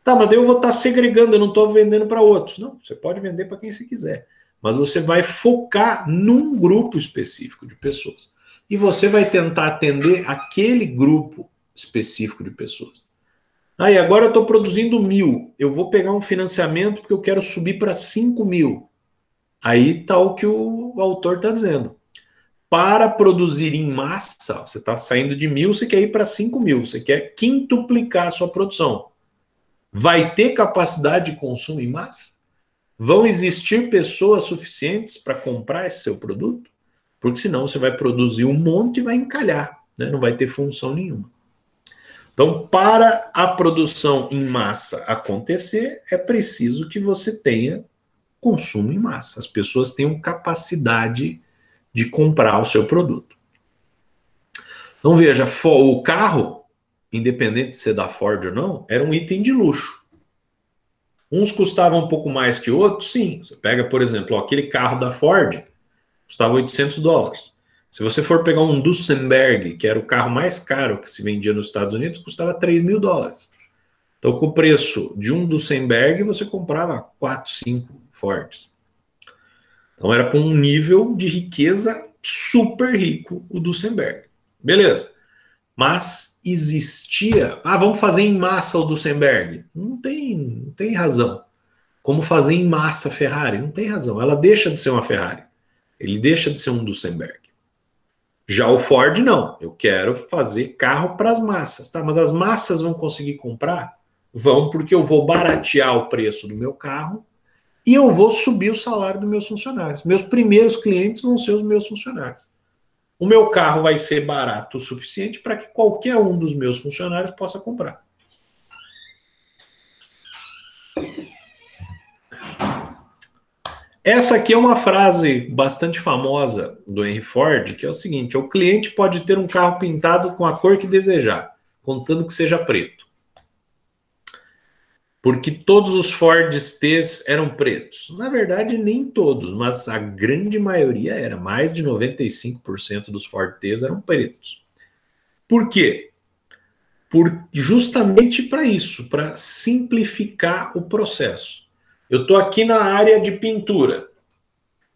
Tá, mas daí eu vou estar segregando, eu não estou vendendo para outros. Não, você pode vender para quem você quiser. Mas você vai focar num grupo específico de pessoas. E você vai tentar atender aquele grupo específico de pessoas. E agora eu estou produzindo 1.000. Eu vou pegar um financiamento porque eu quero subir para 5.000. Aí está o que o autor está dizendo. Para produzir em massa, você está saindo de 1.000, você quer ir para 5.000. Você quer quintuplicar a sua produção. Vai ter capacidade de consumo em massa? Vão existir pessoas suficientes para comprar esse seu produto? Porque senão você vai produzir um monte e vai encalhar, né? Não vai ter função nenhuma. Então, para a produção em massa acontecer, é preciso que você tenha consumo em massa. As pessoas tenham capacidade de comprar o seu produto. Então, veja, o carro, independente de ser da Ford ou não, era um item de luxo. Uns custavam um pouco mais que outros, sim. Você pega, por exemplo, aquele carro da Ford, custava $800. Se você for pegar um Duesenberg, que era o carro mais caro que se vendia nos Estados Unidos, custava $3.000. Então, com o preço de um Duesenberg, você comprava 4, 5 Fords. Então, era com um nível de riqueza super rico o Duesenberg. Beleza. Mas existia... vamos fazer em massa o Duesenberg. Não tem razão. Como fazer em massa a Ferrari? Não tem razão. Ela deixa de ser uma Ferrari. Ele deixa de ser um Duesenberg. Já o Ford, não. Eu quero fazer carro para as massas. Tá? Mas as massas vão conseguir comprar? Vão, porque eu vou baratear o preço do meu carro e eu vou subir o salário dos meus funcionários. Meus primeiros clientes vão ser os meus funcionários. o meu carro vai ser barato o suficiente para que qualquer um dos meus funcionários possa comprar. Essa aqui é uma frase bastante famosa do Henry Ford, que é o seguinte: o cliente pode ter um carro pintado com a cor que desejar, contanto que seja preto. Porque todos os Fords T's eram pretos. Na verdade, nem todos, mas a grande maioria era. Mais de 95% dos Ford T's eram pretos. Por quê? Justamente para isso, para simplificar o processo. Eu estou aqui na área de pintura.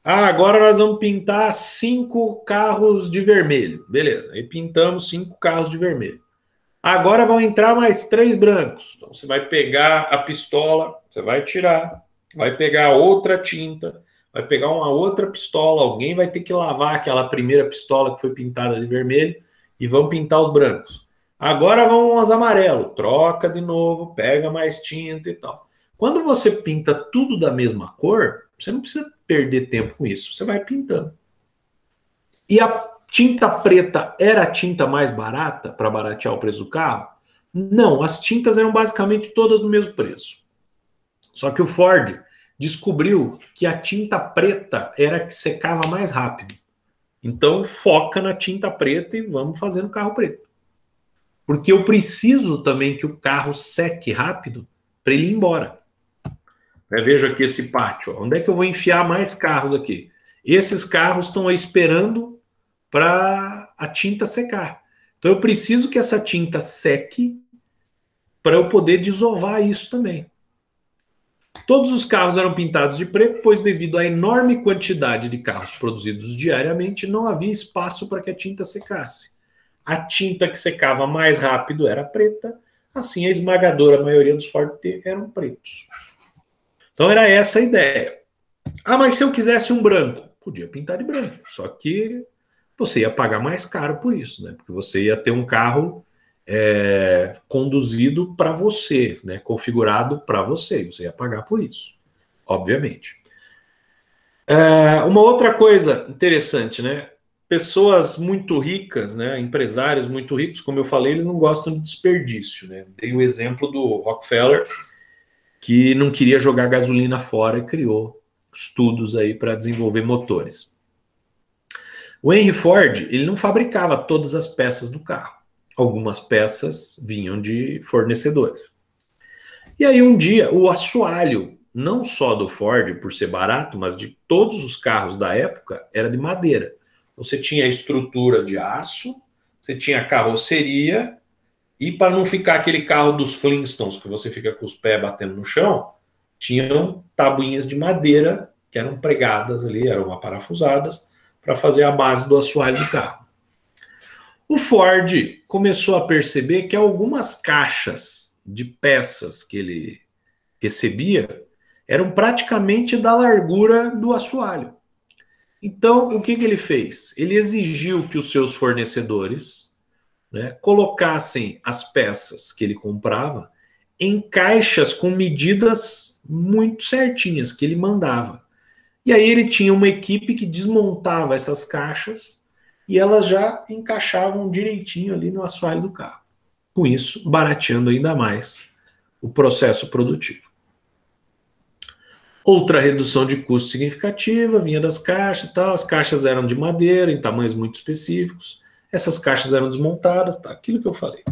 Agora nós vamos pintar 5 carros de vermelho. Beleza, aí pintamos 5 carros de vermelho. Agora vão entrar mais 3 brancos. Então você vai pegar a pistola, você vai tirar, vai pegar outra tinta, vai pegar uma outra pistola, alguém vai ter que lavar aquela primeira pistola que foi pintada de vermelho e vão pintar os brancos. Agora vão os amarelos, troca de novo, pega mais tinta e tal. Quando você pinta tudo da mesma cor, você não precisa perder tempo com isso, você vai pintando. E a tinta preta era a tinta mais barata para baratear o preço do carro? Não, as tintas eram basicamente todas do mesmo preço. Só que o Ford descobriu que a tinta preta era a que secava mais rápido. Então foca na tinta preta e vamos fazer no carro preto. Porque eu preciso também que o carro seque rápido para ele ir embora. Veja aqui esse pátio. Ó. Onde é que eu vou enfiar mais carros aqui? Esses carros estão aí esperando para a tinta secar. Então eu preciso que essa tinta seque para eu poder desovar isso também. Todos os carros eram pintados de preto, pois devido à enorme quantidade de carros produzidos diariamente, não havia espaço para que a tinta secasse. A tinta que secava mais rápido era preta, assim a esmagadora maioria dos Ford T eram pretos. Então era essa a ideia. Mas se eu quisesse um branco, podia pintar de branco, só que você ia pagar mais caro por isso, né? Porque você ia ter um carro conduzido para você, né? Configurado para você, você ia pagar por isso, obviamente. Uma outra coisa interessante, né? Pessoas muito ricas, né? Empresários muito ricos, como eu falei, eles não gostam de desperdício, né? Dei o exemplo do Rockefeller, que não queria jogar gasolina fora e criou estudos aí para desenvolver motores. O Henry Ford, ele não fabricava todas as peças do carro. Algumas peças vinham de fornecedores. E aí um dia o assoalho, não só do Ford por ser barato, mas de todos os carros da época, era de madeira. Você tinha a estrutura de aço, você tinha a carroceria, e para não ficar aquele carro dos Flintstones, que você fica com os pés batendo no chão, tinham tabuinhas de madeira que eram pregadas ali, eram aparafusadas, para fazer a base do assoalho do carro. O Ford começou a perceber que algumas caixas de peças que ele recebia eram praticamente da largura do assoalho. Então, o que ele fez? Ele exigiu que os seus fornecedores, né, colocassem as peças que ele comprava em caixas com medidas muito certinhas que ele mandava. E aí ele tinha uma equipe que desmontava essas caixas e elas já encaixavam direitinho ali no assoalho do carro. Com isso, barateando ainda mais o processo produtivo. Outra redução de custo significativa vinha das caixas, tal. As caixas eram de madeira, em tamanhos muito específicos. Essas caixas eram desmontadas, tá? Aquilo que eu falei.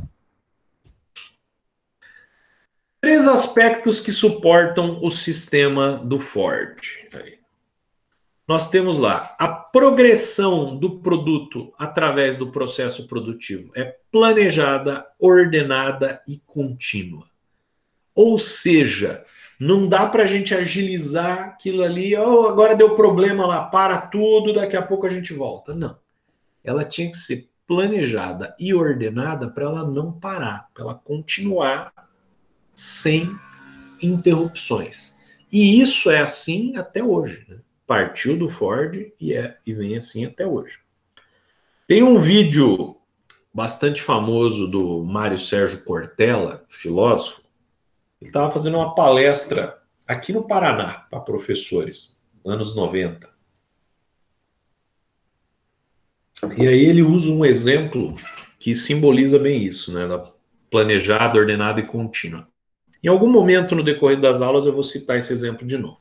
3 aspectos que suportam o sistema do Ford. Aí. Nós temos lá a progressão do produto através do processo produtivo. É planejada, ordenada e contínua. Ou seja, não dá para a gente agilizar aquilo ali, agora deu problema lá, para tudo, daqui a pouco a gente volta. Não. Ela tinha que ser planejada e ordenada para ela não parar, para ela continuar sem interrupções. E isso é assim até hoje, né? Partiu do Ford e vem assim até hoje. Tem um vídeo bastante famoso do Mário Sérgio Cortella, filósofo. Ele estava fazendo uma palestra aqui no Paraná para professores, anos 90. E aí ele usa um exemplo que simboliza bem isso, né? Da planejada, ordenada e contínua. Em algum momento no decorrer das aulas eu vou citar esse exemplo de novo.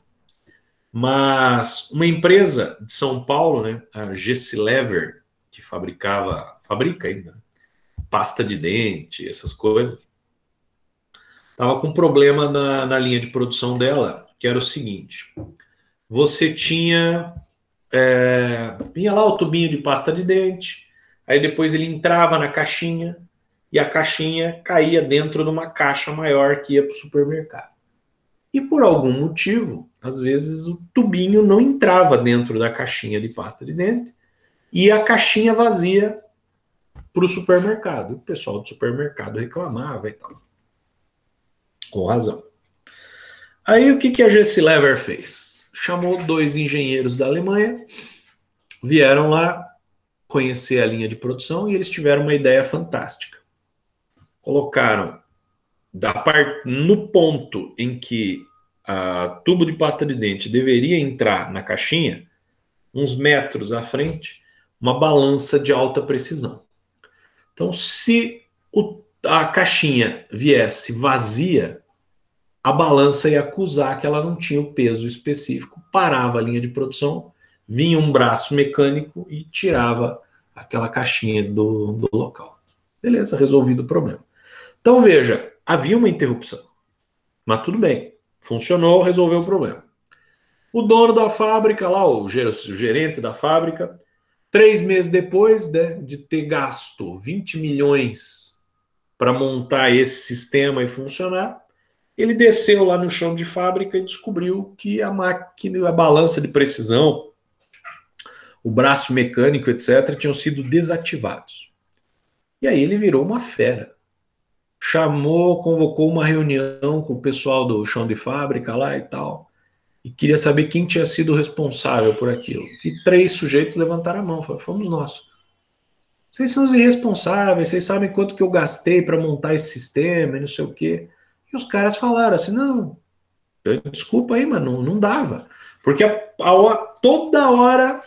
Mas uma empresa de São Paulo, né, a Gessilever, que fabrica ainda, pasta de dente, essas coisas, estava com um problema na linha de produção dela, que era o seguinte: você vinha lá o tubinho de pasta de dente, aí depois ele entrava na caixinha, e a caixinha caía dentro de uma caixa maior que ia para o supermercado. E por algum motivo, às vezes o tubinho não entrava dentro da caixinha de pasta de dente e a caixinha vazia para o supermercado. O pessoal do supermercado reclamava e tal. Com razão. Aí o que a Gessilever fez? Chamou 2 engenheiros da Alemanha, vieram lá conhecer a linha de produção e eles tiveram uma ideia fantástica. Colocaram no ponto em que a tubo de pasta de dente deveria entrar na caixinha, uns metros à frente, uma balança de alta precisão. Então, se a caixinha viesse vazia, a balança ia acusar que ela não tinha o peso específico, parava a linha de produção, vinha um braço mecânico e tirava aquela caixinha do local. Beleza, resolvido o problema. Então, veja, havia uma interrupção, mas tudo bem, funcionou, resolveu o problema. O dono da fábrica lá, o gerente da fábrica, 3 meses depois, né, de ter gasto 20 milhões para montar esse sistema e funcionar, ele desceu lá no chão de fábrica e descobriu que a máquina, a balança de precisão, o braço mecânico, etc., tinham sido desativados. E aí ele virou uma fera. Convocou uma reunião com o pessoal do chão de fábrica lá e tal, e queria saber quem tinha sido responsável por aquilo. E 3 sujeitos levantaram a mão, falaram: fomos nós. Vocês são os irresponsáveis, vocês sabem quanto que eu gastei para montar esse sistema e não sei o quê. E os caras falaram assim: não, desculpa aí, mano, não dava. Porque toda hora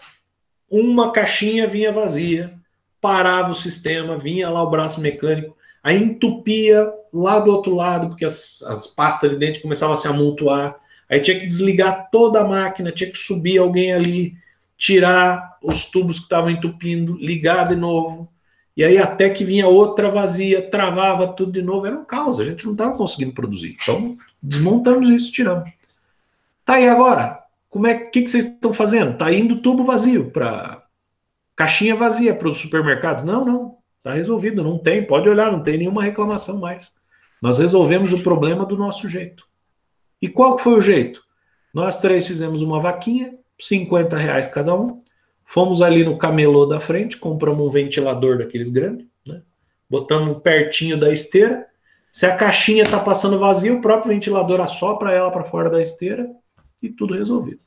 uma caixinha vinha vazia, parava o sistema, vinha lá o braço mecânico, aí entupia lá do outro lado, porque as pastas de dente começavam a se amontoar, aí tinha que desligar toda a máquina, tinha que subir alguém ali, tirar os tubos que estavam entupindo, ligar de novo, e aí até que vinha outra vazia, travava tudo de novo, era um caos, a gente não estava conseguindo produzir. Então, desmontamos isso, tiramos. Tá aí agora, que vocês estão fazendo? Tá indo tubo vazio, caixinha vazia para os supermercados? Não, tá resolvido, não tem, pode olhar, não tem nenhuma reclamação mais. Nós resolvemos o problema do nosso jeito. E qual que foi o jeito? Nós 3 fizemos uma vaquinha, R$50 cada um, fomos ali no camelô da frente, compramos um ventilador daqueles grandes, né? Botamos pertinho da esteira, se a caixinha está passando vazia, o próprio ventilador assopra ela para fora da esteira e tudo resolvido.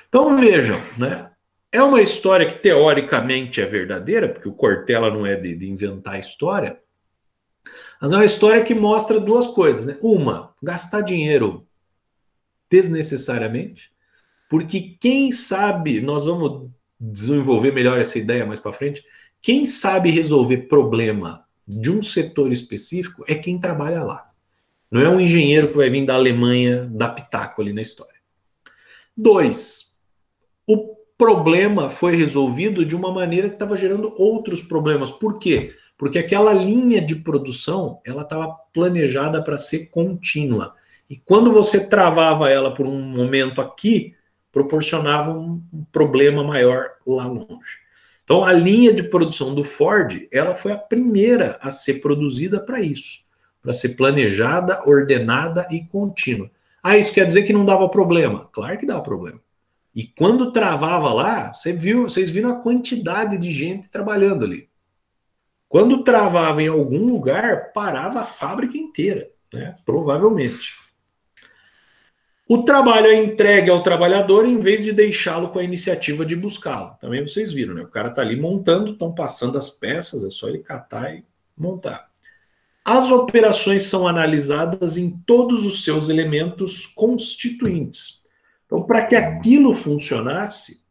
Então vejam, né? É uma história que teoricamente é verdadeira, porque o Cortella não é de inventar história, mas é uma história que mostra 2 coisas, né? Uma, gastar dinheiro desnecessariamente, porque quem sabe, nós vamos desenvolver melhor essa ideia mais para frente, quem sabe resolver problema de um setor específico é quem trabalha lá. Não é um engenheiro que vai vir da Alemanha dar pitaco ali na história. 2, o problema foi resolvido de uma maneira que estava gerando outros problemas. Por quê? Porque aquela linha de produção, ela estava planejada para ser contínua. E quando você travava ela por um momento aqui, proporcionava um problema maior lá longe. Então, a linha de produção do Ford, ela foi a primeira a ser produzida para isso, para ser planejada, ordenada e contínua. Ah, isso quer dizer que não dava problema? Claro que dava problema. E quando travava lá, vocês viram a quantidade de gente trabalhando ali. Quando travava em algum lugar, parava a fábrica inteira, né? Provavelmente. O trabalho é entregue ao trabalhador em vez de deixá-lo com a iniciativa de buscá-lo. Também vocês viram, né? O cara está ali montando, estão passando as peças, é só ele catar e montar. As operações são analisadas em todos os seus elementos constituintes. Então, para que aquilo funcionasse,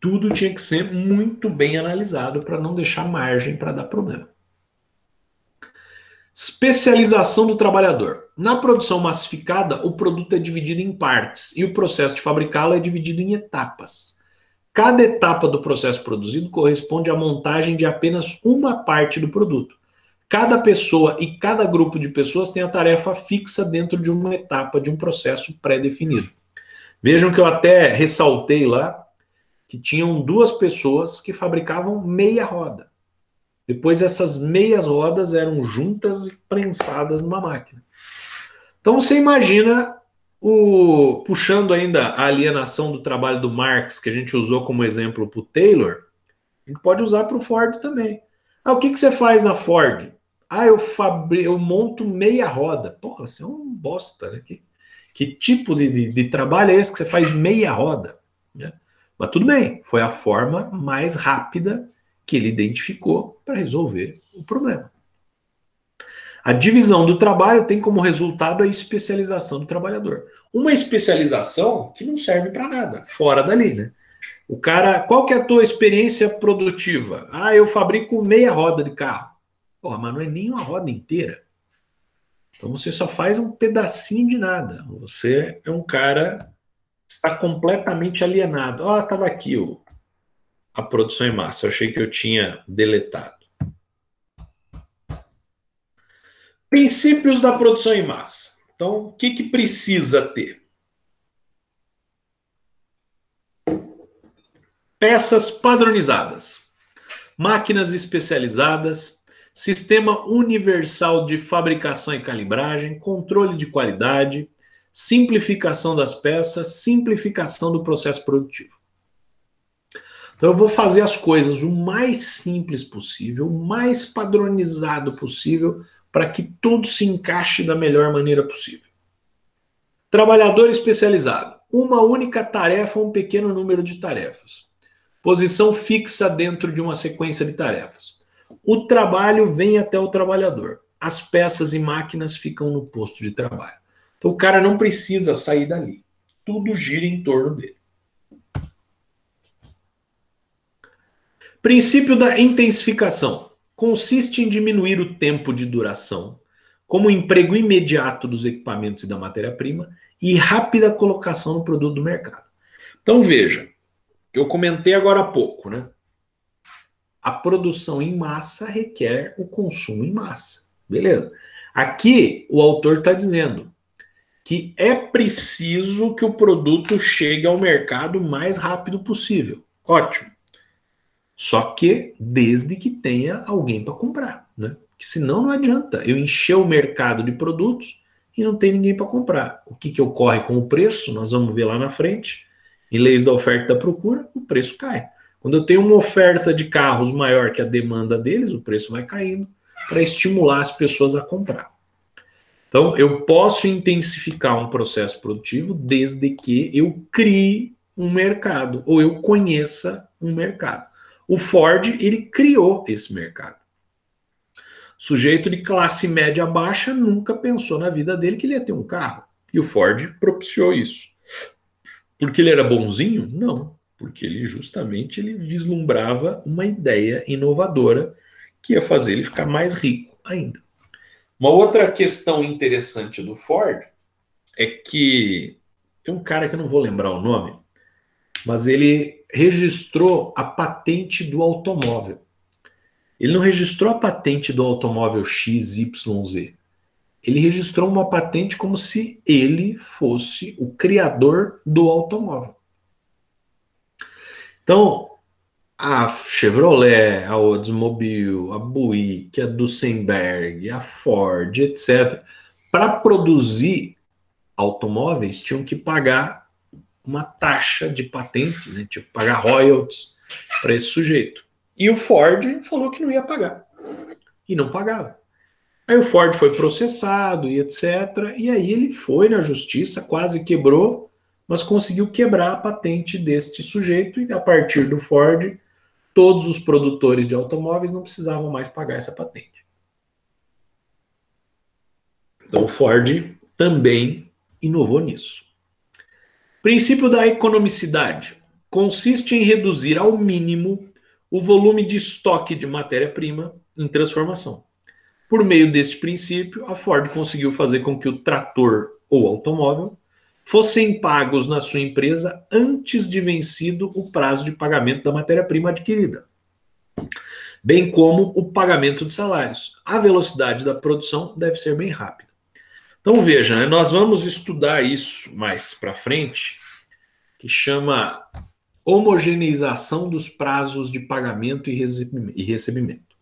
tudo tinha que ser muito bem analisado para não deixar margem para dar problema. Especialização do trabalhador. Na produção massificada, o produto é dividido em partes e o processo de fabricá-lo é dividido em etapas. Cada etapa do processo produzido corresponde à montagem de apenas uma parte do produto. Cada pessoa e cada grupo de pessoas tem a tarefa fixa dentro de uma etapa de um processo pré-definido. Vejam que eu até ressaltei lá que tinham 2 pessoas que fabricavam meia roda. Depois essas meias rodas eram juntas e prensadas numa máquina. Então você imagina, puxando ainda a alienação do trabalho do Marx, que a gente usou como exemplo para o Taylor, a gente pode usar para o Ford também. O que você faz na Ford? Eu monto meia roda. Porra, você é um bosta, né? Que tipo de trabalho é esse que você faz meia roda? Né? Mas tudo bem, foi a forma mais rápida que ele identificou para resolver o problema. A divisão do trabalho tem como resultado a especialização do trabalhador. Uma especialização que não serve para nada, fora dali, né? O cara, qual que é a tua experiência produtiva? Eu fabrico meia roda de carro. Porra, mas não é nem uma roda inteira. Então você só faz um pedacinho de nada. Você é um cara que está completamente alienado. Estava aqui a produção em massa. Eu achei que eu tinha deletado. Princípios da produção em massa. Então, o que precisa ter? Peças padronizadas, máquinas especializadas, sistema universal de fabricação e calibragem, controle de qualidade, simplificação das peças, simplificação do processo produtivo. Então eu vou fazer as coisas o mais simples possível, o mais padronizado possível, para que tudo se encaixe da melhor maneira possível. Trabalhador especializado. Uma única tarefa ou um pequeno número de tarefas. Posição fixa dentro de uma sequência de tarefas. O trabalho vem até o trabalhador. As peças e máquinas ficam no posto de trabalho. Então o cara não precisa sair dali. Tudo gira em torno dele. Princípio da intensificação. Consiste em diminuir o tempo de duração, como o emprego imediato dos equipamentos e da matéria-prima e rápida colocação no produto do mercado. Então veja, eu comentei agora há pouco, né? A produção em massa requer o consumo em massa. Beleza. Aqui o autor está dizendo que é preciso que o produto chegue ao mercado o mais rápido possível. Ótimo. Só que desde que tenha alguém para comprar, né? Porque senão não adianta eu encher o mercado de produtos e não tem ninguém para comprar. O que ocorre com o preço? Nós vamos ver lá na frente. Em leis da oferta e da procura, o preço cai. Quando eu tenho uma oferta de carros maior que a demanda deles, o preço vai caindo para estimular as pessoas a comprar. Então, eu posso intensificar um processo produtivo desde que eu crie um mercado ou eu conheça um mercado. O Ford, ele criou esse mercado. Sujeito de classe média baixa nunca pensou na vida dele que ele ia ter um carro. E o Ford propiciou isso. Porque ele era bonzinho? Não. Porque ele justamente vislumbrava uma ideia inovadora que ia fazer ele ficar mais rico ainda. Uma outra questão interessante do Ford é que tem um cara que eu não vou lembrar o nome, mas ele registrou a patente do automóvel. Ele não registrou a patente do automóvel XYZ. Ele registrou uma patente como se ele fosse o criador do automóvel. Então, a Chevrolet, a Oldsmobile, a Buick, a Duesenberg, a Ford, etc., para produzir automóveis tinham que pagar uma taxa de patente, né? Tinha que pagar royalties para esse sujeito. E o Ford falou que não ia pagar. E não pagava. Aí o Ford foi processado e etc. E aí ele foi na justiça, quase quebrou, mas conseguiu quebrar a patente deste sujeito. E a partir do Ford, todos os produtores de automóveis não precisavam mais pagar essa patente. Então o Ford também inovou nisso. Princípio da economicidade. consiste em reduzir ao mínimo o volume de estoque de matéria-prima em transformação. Por meio deste princípio, a Ford conseguiu fazer com que o trator ou automóvel fossem pagos na sua empresa antes de vencido o prazo de pagamento da matéria-prima adquirida, bem como o pagamento de salários. A velocidade da produção deve ser bem rápida. Então veja, né, nós vamos estudar isso mais para frente, que chama homogeneização dos prazos de pagamento e recebimento.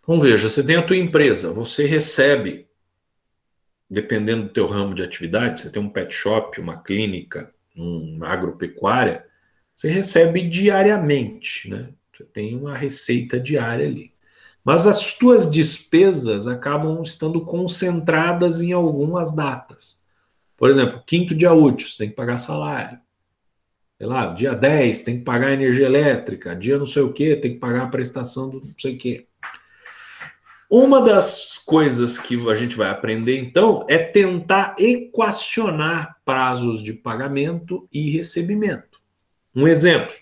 Então veja, você tem a tua empresa, você recebe, dependendo do teu ramo de atividade, você tem um pet shop, uma clínica, uma agropecuária, você recebe diariamente, né? Você tem uma receita diária ali. Mas as tuas despesas acabam estando concentradas em algumas datas. Por exemplo, quinto dia útil, você tem que pagar salário. Sei lá, dia 10 tem que pagar energia elétrica, dia não sei o que, tem que pagar a prestação do não sei o que. Uma das coisas que a gente vai aprender, então, é tentar equacionar prazos de pagamento e recebimento. Um exemplo,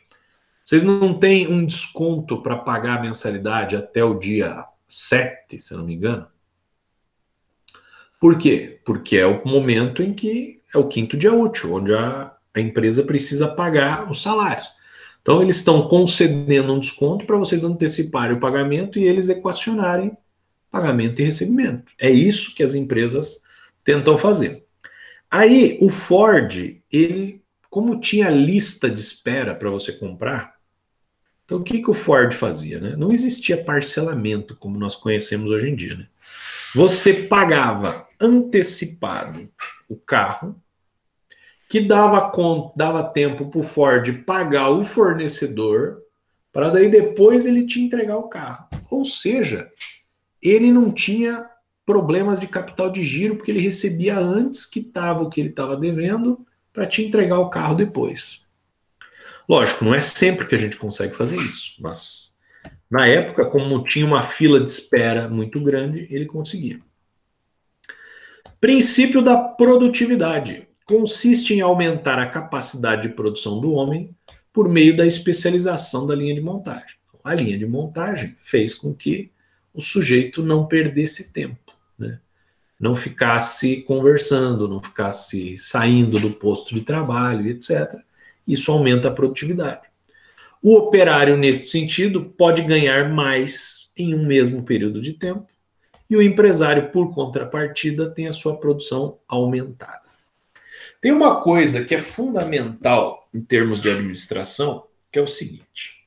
vocês não têm um desconto para pagar a mensalidade até o dia 7, se eu não me engano? Por quê? Porque é o momento em que é o quinto dia útil, onde a empresa precisa pagar os salários. Então, eles estão concedendo um desconto para vocês anteciparem o pagamento e eles equacionarem pagamento e recebimento. É isso que as empresas tentam fazer. Aí, o Ford, ele, como tinha lista de espera para você comprar, então o que o Ford fazia, né? Não existia parcelamento como nós conhecemos hoje em dia, né? Você pagava antecipado o carro, que dava tempo para o Ford pagar o fornecedor, para daí depois ele te entregar o carro. Ou seja, ele não tinha problemas de capital de giro, porque ele recebia antes que estava o que ele estava devendo para te entregar o carro depois. Lógico, não é sempre que a gente consegue fazer isso, mas na época, como tinha uma fila de espera muito grande, ele conseguia. Princípio da produtividade. Consiste em aumentar a capacidade de produção do homem por meio da especialização da linha de montagem. A linha de montagem fez com que o sujeito não perdesse tempo, né? Não ficasse conversando, não ficasse saindo do posto de trabalho, etc. Isso aumenta a produtividade. O operário, neste sentido, pode ganhar mais em um mesmo período de tempo, e o empresário, por contrapartida, tem a sua produção aumentada. Tem uma coisa que é fundamental em termos de administração, que é o seguinte: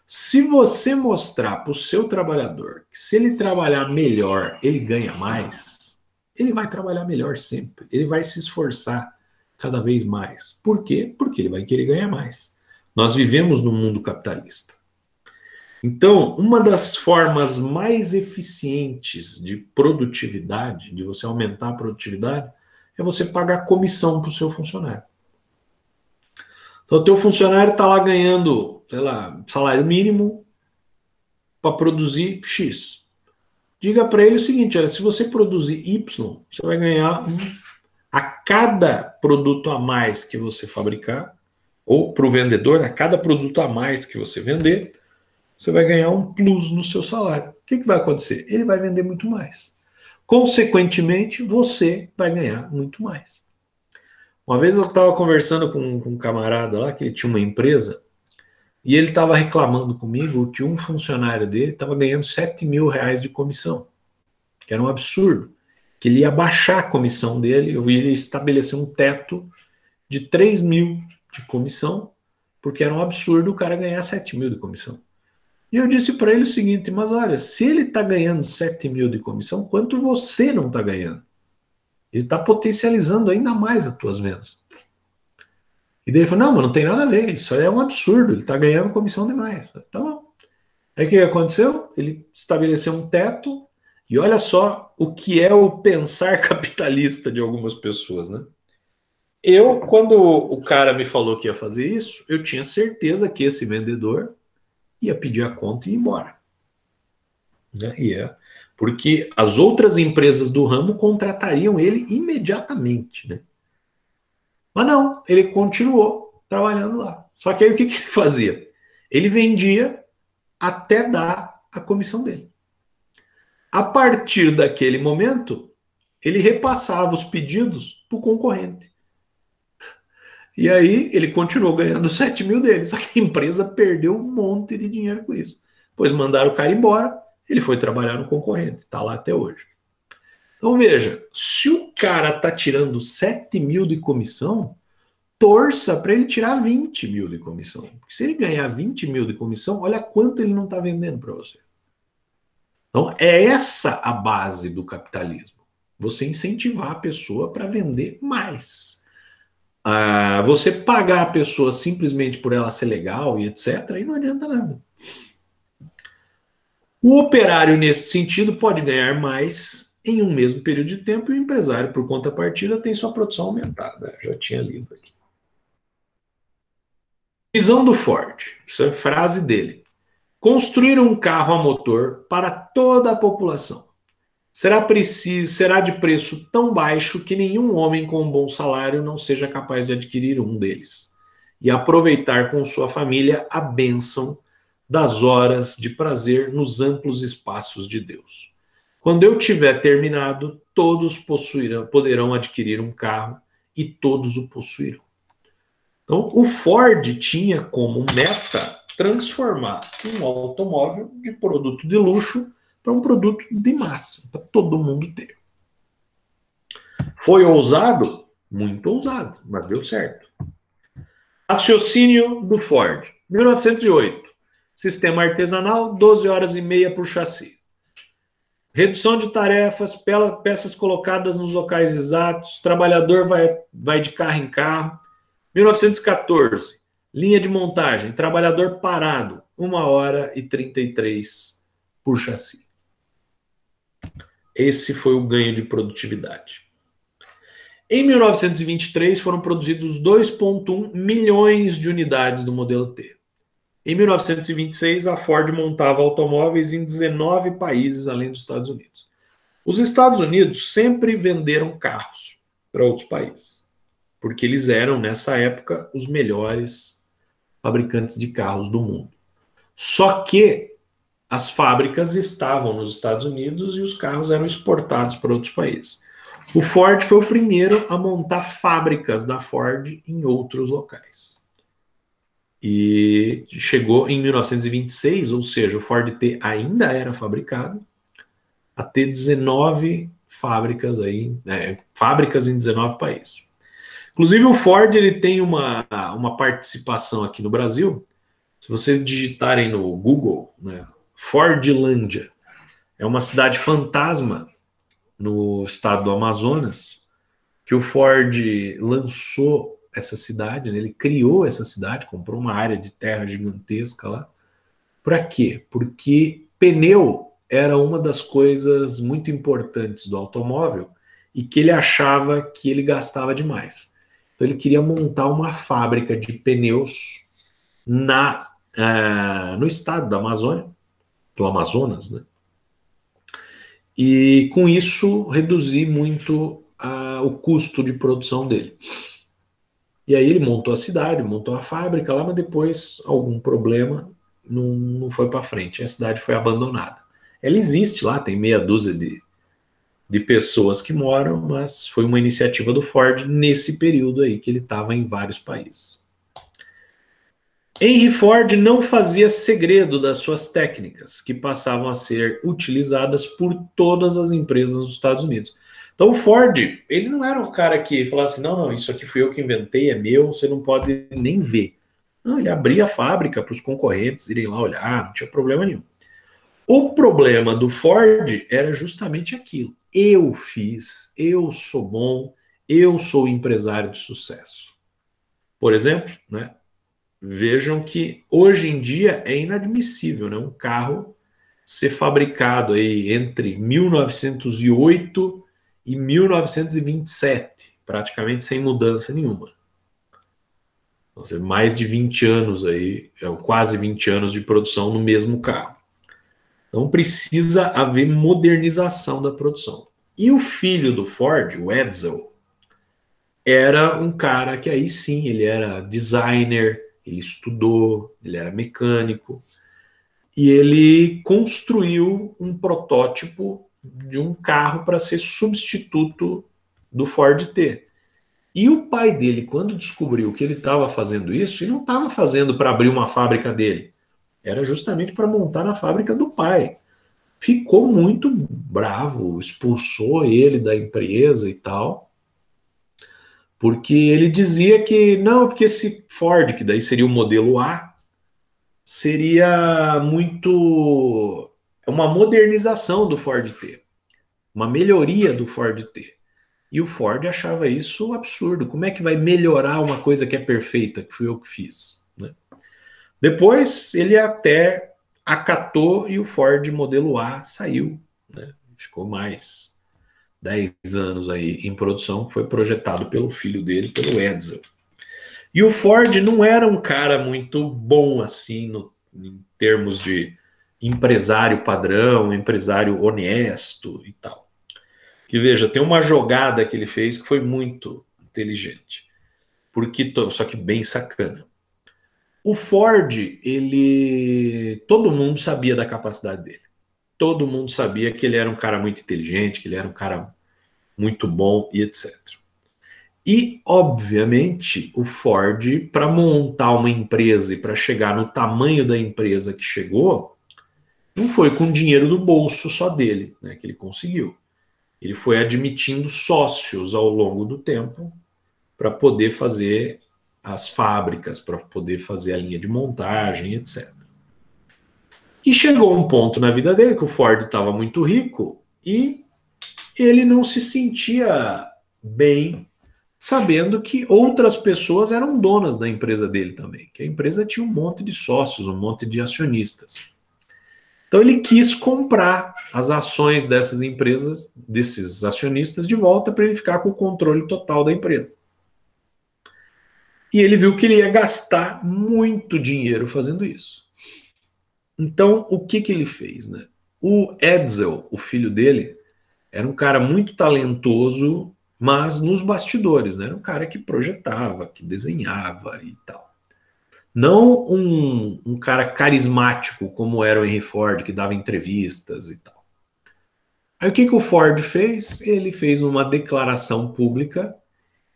se você mostrar para o seu trabalhador que se ele trabalhar melhor, ele ganha mais, ele vai trabalhar melhor sempre. Ele vai se esforçar cada vez mais. Por quê? Porque ele vai querer ganhar mais. Nós vivemos num mundo capitalista. Então, uma das formas mais eficientes de produtividade, de você aumentar a produtividade, é você pagar comissão para o seu funcionário. Então, o teu funcionário está lá ganhando, sei lá, salário mínimo para produzir X. Diga para ele o seguinte: olha, se você produzir Y, você vai ganhar a cada produto a mais que você fabricar, ou para o vendedor, a cada produto a mais que você vender, você vai ganhar um plus no seu salário. O que vai acontecer? Ele vai vender muito mais. Consequentemente, você vai ganhar muito mais. Uma vez eu estava conversando com um camarada lá, que ele tinha uma empresa, e ele estava reclamando comigo que um funcionário dele estava ganhando 7 mil reais de comissão, que era um absurdo, que ele ia baixar a comissão dele, eu ia estabelecer um teto de 3 mil de comissão, porque era um absurdo o cara ganhar 7 mil de comissão. E eu disse para ele o seguinte: mas olha, se ele está ganhando 7 mil de comissão, quanto você não está ganhando? Ele está potencializando ainda mais as tuas vendas. E daí ele falou: não, mas não tem nada a ver, isso aí é um absurdo, ele está ganhando comissão demais. Tá bom. Aí o que aconteceu? Ele estabeleceu um teto, e olha só o que é o pensar capitalista de algumas pessoas, né? Quando o cara me falou que ia fazer isso, eu tinha certeza que esse vendedor ia pedir a conta e ir embora. Né? Porque as outras empresas do ramo contratariam ele imediatamente. Né? Mas não, ele continuou trabalhando lá. Só que aí o que ele fazia? Ele vendia até dar a comissão dele. A partir daquele momento, ele repassava os pedidos para o concorrente. E aí ele continuou ganhando 7 mil dele. Só que a empresa perdeu um monte de dinheiro com isso. Depois mandaram o cara embora, ele foi trabalhar no concorrente. Está lá até hoje. Então veja, se o cara está tirando 7 mil de comissão, torça para ele tirar 20 mil de comissão. Porque se ele ganhar 20 mil de comissão, olha quanto ele não está vendendo para você. Então é essa a base do capitalismo. Você incentivar a pessoa para vender mais. Você pagar a pessoa simplesmente por ela ser legal e etc., aí não adianta nada. O operário, nesse sentido, pode ganhar mais em um mesmo período de tempo e o empresário, por contrapartida, tem sua produção aumentada. Já tinha lido aqui. Visão do Ford. Isso é a frase dele. Construir um carro a motor para toda a população. Será de preço tão baixo que nenhum homem com um bom salário não seja capaz de adquirir um deles e aproveitar com sua família a bênção das horas de prazer nos amplos espaços de Deus. Quando eu tiver terminado, todos poderão adquirir um carro e todos o possuirão. Então, o Ford tinha como meta transformar um automóvel de produto de luxo para um produto de massa, para todo mundo ter. Foi ousado? Muito ousado, mas deu certo. Raciocínio do Ford. 1908. Sistema artesanal, 12 horas e meia por chassi. Redução de tarefas, peças colocadas nos locais exatos, trabalhador vai de carro em carro. 1914. Linha de montagem, trabalhador parado, 1 hora e 33 por chassi. Esse foi o ganho de produtividade. Em 1923, foram produzidos 2,1 milhões de unidades do modelo T. Em 1926, a Ford montava automóveis em 19 países, além dos Estados Unidos. Os Estados Unidos sempre venderam carros para outros países, porque eles eram, nessa época, os melhores fabricantes de carros do mundo. Só que as fábricas estavam nos Estados Unidos e os carros eram exportados para outros países. O Ford foi o primeiro a montar fábricas da Ford em outros locais. E chegou em 1926, ou seja, o Ford T ainda era fabricado, a ter 19 fábricas fábricas em 19 países. Inclusive o Ford ele tem uma participação aqui no Brasil. Se vocês digitarem no Google, né, Fordlândia, é uma cidade fantasma no estado do Amazonas, que o Ford lançou essa cidade, né? Ele criou essa cidade, comprou uma área de terra gigantesca lá. Para quê? Porque pneu era uma das coisas muito importantes do automóvel e que ele achava que ele gastava demais. Então ele queria montar uma fábrica de pneus no estado da Amazônia, do Amazonas, né? E com isso reduzir muito o custo de produção dele. E aí ele montou a cidade, montou a fábrica lá, mas depois algum problema não foi para frente. A cidade foi abandonada. Ela existe lá, tem meia dúzia de pessoas que moram, mas foi uma iniciativa do Ford nesse período aí que ele estava em vários países. Henry Ford não fazia segredo das suas técnicas, que passavam a ser utilizadas por todas as empresas dos Estados Unidos. Então o Ford, ele não era o cara que falasse, não, isso aqui fui eu que inventei, é meu, você não pode nem ver. Não, ele abria a fábrica para os concorrentes irem lá olhar, não tinha problema nenhum. O problema do Ford era justamente aquilo. Eu fiz, eu sou bom, eu sou empresário de sucesso. Por exemplo, né? Vejam que hoje em dia é inadmissível, né? Um carro ser fabricado aí entre 1908 e 1927, praticamente sem mudança nenhuma. Então, mais de 20 anos aí, quase 20 anos de produção no mesmo carro. Então precisa haver modernização da produção. E o filho do Ford, o Edsel, era um cara que aí sim, ele era designer, ele estudou, ele era mecânico, e ele construiu um protótipo de um carro para ser substituto do Ford T. E o pai dele, quando descobriu que ele estava fazendo isso, ele não estava fazendo para abrir uma fábrica dele, era justamente para montar na fábrica do pai. Ficou muito bravo, expulsou ele da empresa e tal, porque ele dizia que não, porque esse Ford, que daí seria o modelo A, seria muito uma modernização do Ford T, uma melhoria do Ford T. E o Ford achava isso absurdo. Como é que vai melhorar uma coisa que é perfeita, que fui eu que fiz, né? Depois ele até acatou e o Ford modelo A saiu, né? Ficou mais 10 anos aí em produção, foi projetado pelo filho dele, pelo Edsel. E o Ford não era um cara muito bom assim em termos de empresário padrão, empresário honesto e tal. Que veja, tem uma jogada que ele fez que foi muito inteligente, porque só que bem sacana. O Ford, todo mundo sabia da capacidade dele. Todo mundo sabia que ele era um cara muito inteligente, que ele era um cara muito bom e etc. E, obviamente, o Ford, para montar uma empresa e para chegar no tamanho da empresa que chegou, não foi com o dinheiro do bolso só dele, né, que ele conseguiu. Ele foi admitindo sócios ao longo do tempo para poder fazer as fábricas, para poder fazer a linha de montagem, etc. E chegou um ponto na vida dele que o Ford estava muito rico e ele não se sentia bem sabendo que outras pessoas eram donas da empresa dele também, que a empresa tinha um monte de sócios, um monte de acionistas. Então ele quis comprar as ações dessas empresas, desses acionistas, de volta para ele ficar com o controle total da empresa. E ele viu que ele ia gastar muito dinheiro fazendo isso. Então, o que ele fez, né? O Edsel, o filho dele, era um cara muito talentoso, mas nos bastidores, né? Era um cara que projetava, que desenhava e tal. Não um cara carismático como era o Henry Ford, que dava entrevistas e tal. Aí o que o Ford fez? Ele fez uma declaração pública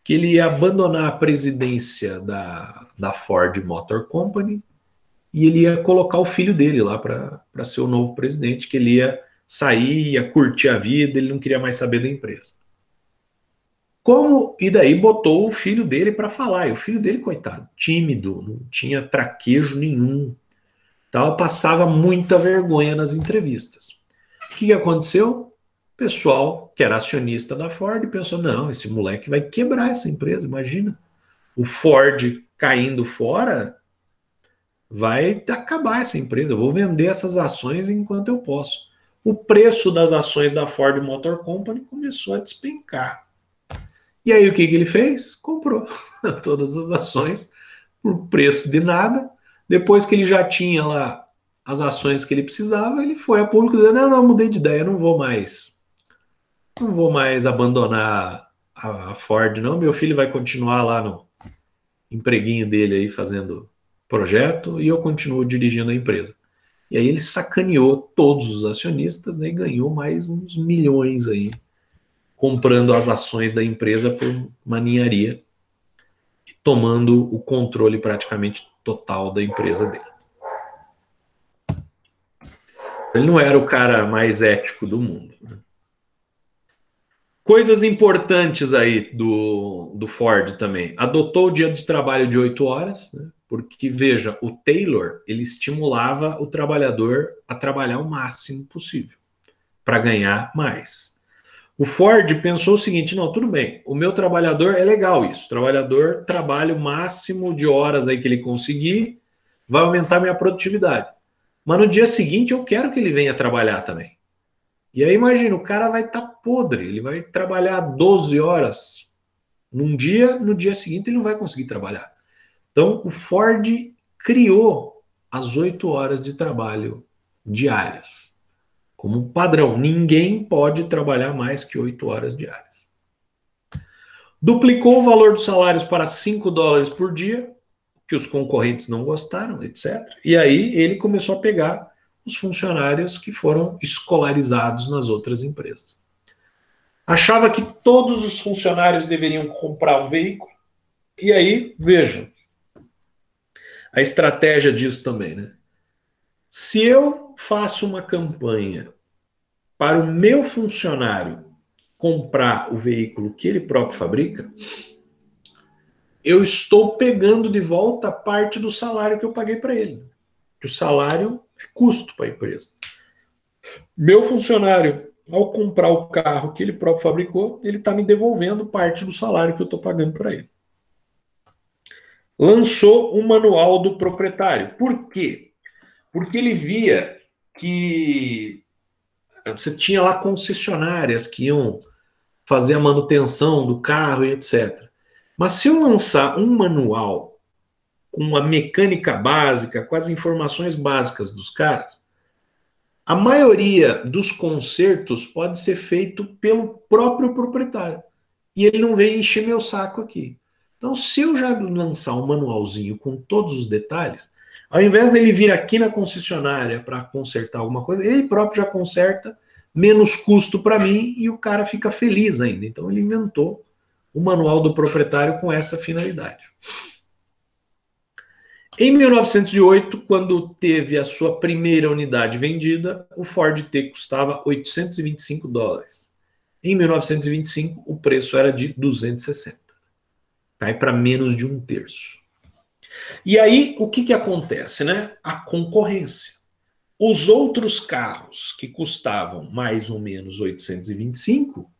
que ele ia abandonar a presidência da Ford Motor Company e ele ia colocar o filho dele lá para ser o novo presidente, que ele ia sair, ia curtir a vida, ele não queria mais saber da empresa. E daí botou o filho dele para falar, e o filho dele, coitado, tímido, não tinha traquejo nenhum, tal, passava muita vergonha nas entrevistas. O que aconteceu? O pessoal, que era acionista da Ford, pensou, não, esse moleque vai quebrar essa empresa, imagina. O Ford caindo fora, vai acabar essa empresa, eu vou vender essas ações enquanto eu posso. O preço das ações da Ford Motor Company começou a despencar. E aí o que ele fez? Comprou todas as ações por preço de nada. Depois que ele já tinha lá as ações que ele precisava, ele foi a público dizendo, não, mudei de ideia, não vou mais abandonar a Ford, não, meu filho vai continuar lá no empreguinho dele aí fazendo projeto e eu continuo dirigindo a empresa. E aí ele sacaneou todos os acionistas, né, e ganhou mais uns milhões aí, comprando as ações da empresa por maninharia e tomando o controle praticamente total da empresa dele. Ele não era o cara mais ético do mundo, né? Coisas importantes aí do Ford também. Adotou o dia de trabalho de 8 horas, né? Porque, veja, o Taylor, ele estimulava o trabalhador a trabalhar o máximo possível para ganhar mais. O Ford pensou o seguinte, não, tudo bem, o meu trabalhador, é legal isso, o trabalhador trabalha o máximo de horas aí que ele conseguir, vai aumentar minha produtividade. Mas no dia seguinte eu quero que ele venha trabalhar também. E aí imagina, o cara vai estar podre, ele vai trabalhar 12 horas num dia, no dia seguinte ele não vai conseguir trabalhar. Então o Ford criou as 8 horas de trabalho diárias como padrão. Ninguém pode trabalhar mais que 8 horas diárias. Duplicou o valor dos salários para $5 por dia, que os concorrentes não gostaram, etc. E aí ele começou a pegar os funcionários que foram escolarizados nas outras empresas. Achava que todos os funcionários deveriam comprar um veículo. E aí, vejam, a estratégia disso também, né? Se eu faço uma campanha para o meu funcionário comprar o veículo que ele próprio fabrica, eu estou pegando de volta parte do salário que eu paguei para ele. Que o salário é custo para a empresa. Meu funcionário, ao comprar o carro que ele próprio fabricou, ele está me devolvendo parte do salário que eu estou pagando para ele. Lançou um manual do proprietário. Por quê? Porque ele via que você tinha lá concessionárias que iam fazer a manutenção do carro e etc. Mas se eu lançar um manual com a mecânica básica, com as informações básicas dos caras, a maioria dos consertos pode ser feito pelo próprio proprietário. E ele não vem encher meu saco aqui. Então, se eu já lançar um manualzinho com todos os detalhes, ao invés dele vir aqui na concessionária para consertar alguma coisa, ele próprio já conserta, menos custo para mim e o cara fica feliz ainda. Então, ele inventou o manual do proprietário com essa finalidade. Em 1908, quando teve a sua primeira unidade vendida, o Ford T custava $825. Em 1925, o preço era de 260. Cai para menos de um terço. E aí, o que acontece, né? A concorrência. Os outros carros que custavam mais ou menos 825,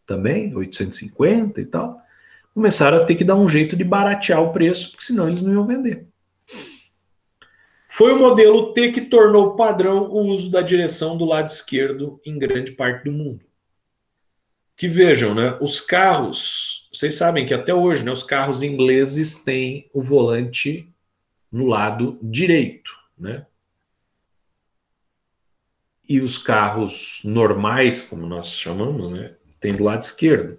também, 850 e tal, começaram a ter que dar um jeito de baratear o preço, porque senão eles não iam vender. Foi o modelo T que tornou padrão o uso da direção do lado esquerdo em grande parte do mundo. Que vejam, né? Os carros, vocês sabem que até hoje, né, os carros ingleses têm o volante no lado direito, né? E os carros normais, como nós chamamos, né, tem do lado esquerdo.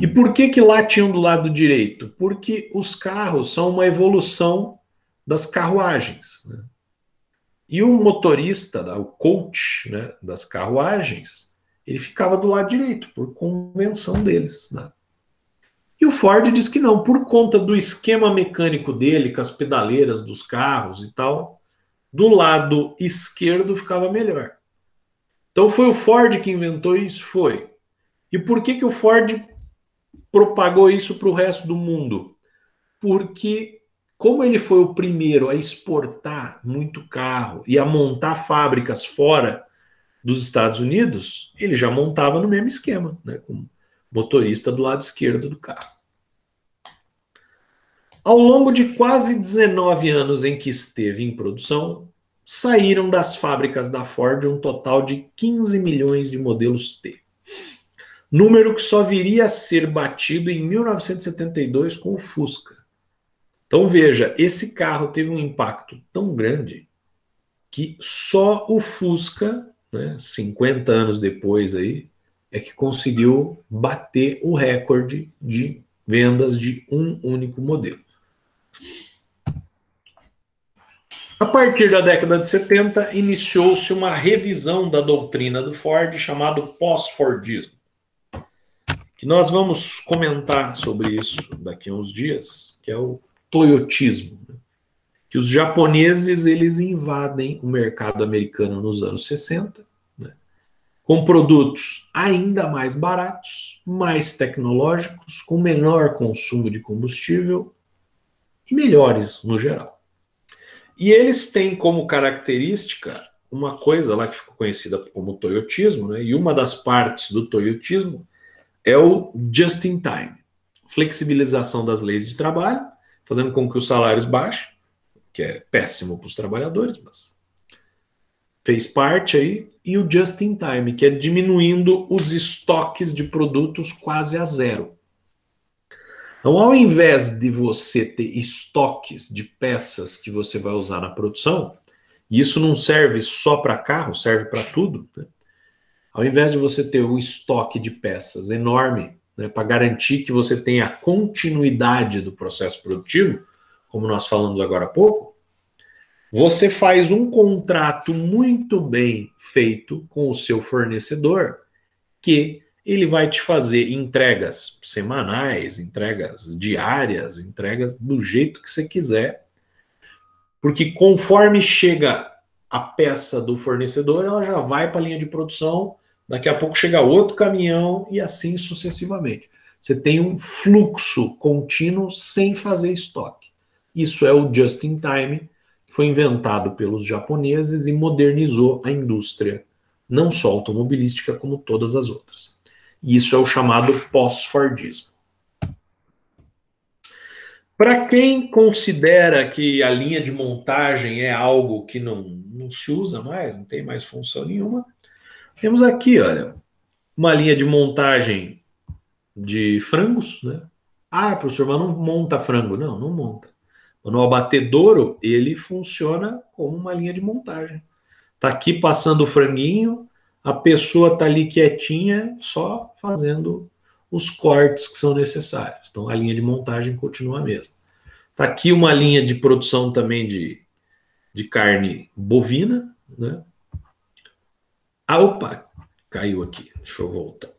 E por que lá tinham do lado direito? Porque os carros são uma evolução das carruagens, né? E o motorista, o coach, né, das carruagens, ele ficava do lado direito, por convenção deles, né? E o Ford diz que não, por conta do esquema mecânico dele, com as pedaleiras dos carros e tal, do lado esquerdo ficava melhor. Então foi o Ford que inventou isso? Foi. E por que o Ford propagou isso para o resto do mundo? Porque, como ele foi o primeiro a exportar muito carro e a montar fábricas fora dos Estados Unidos, ele já montava no mesmo esquema, né, com motorista do lado esquerdo do carro. Ao longo de quase 19 anos em que esteve em produção, saíram das fábricas da Ford um total de 15 milhões de modelos T. Número que só viria a ser batido em 1972 com o Fusca. Então veja, esse carro teve um impacto tão grande que só o Fusca, né, 50 anos depois aí, é que conseguiu bater o recorde de vendas de um único modelo. A partir da década de 70, iniciou-se uma revisão da doutrina do Ford chamado pós-Fordismo, que nós vamos comentar sobre isso daqui a uns dias, que é o toyotismo, né? Que os japoneses eles invadem o mercado americano nos anos 60, né, com produtos ainda mais baratos, mais tecnológicos, com menor consumo de combustível e melhores no geral. E eles têm como característica uma coisa lá que ficou conhecida como toyotismo, né? E uma das partes do toyotismo é o just in time, flexibilização das leis de trabalho, fazendo com que os salários baixem, que é péssimo para os trabalhadores, mas fez parte aí, e o just in time, que é diminuindo os estoques de produtos quase a zero. Então, ao invés de você ter estoques de peças que você vai usar na produção, e isso não serve só para carro, serve para tudo, né? Ao invés de você ter um estoque de peças enorme né, para garantir que você tenha a continuidade do processo produtivo, como nós falamos agora há pouco, você faz um contrato muito bem feito com o seu fornecedor, que ele vai te fazer entregas semanais, entregas diárias, entregas do jeito que você quiser, porque conforme chega a peça do fornecedor, ela já vai para a linha de produção, daqui a pouco chega outro caminhão e assim sucessivamente. Você tem um fluxo contínuo sem fazer estoque. Isso é o just in time, que foi inventado pelos japoneses e modernizou a indústria, não só automobilística, como todas as outras. E isso é o chamado pós-Fordismo. Para quem considera que a linha de montagem é algo que não se usa mais, não tem mais função nenhuma, temos aqui, olha, uma linha de montagem de frangos, né? Ah, professor, mas não monta frango. Não, não monta. No abatedouro, ele funciona como uma linha de montagem. Tá aqui passando o franguinho, a pessoa tá ali quietinha, só fazendo os cortes que são necessários. Então, a linha de montagem continua a mesma. Tá aqui uma linha de produção também de carne bovina, né? Ah, opa, caiu aqui. Deixa eu voltar.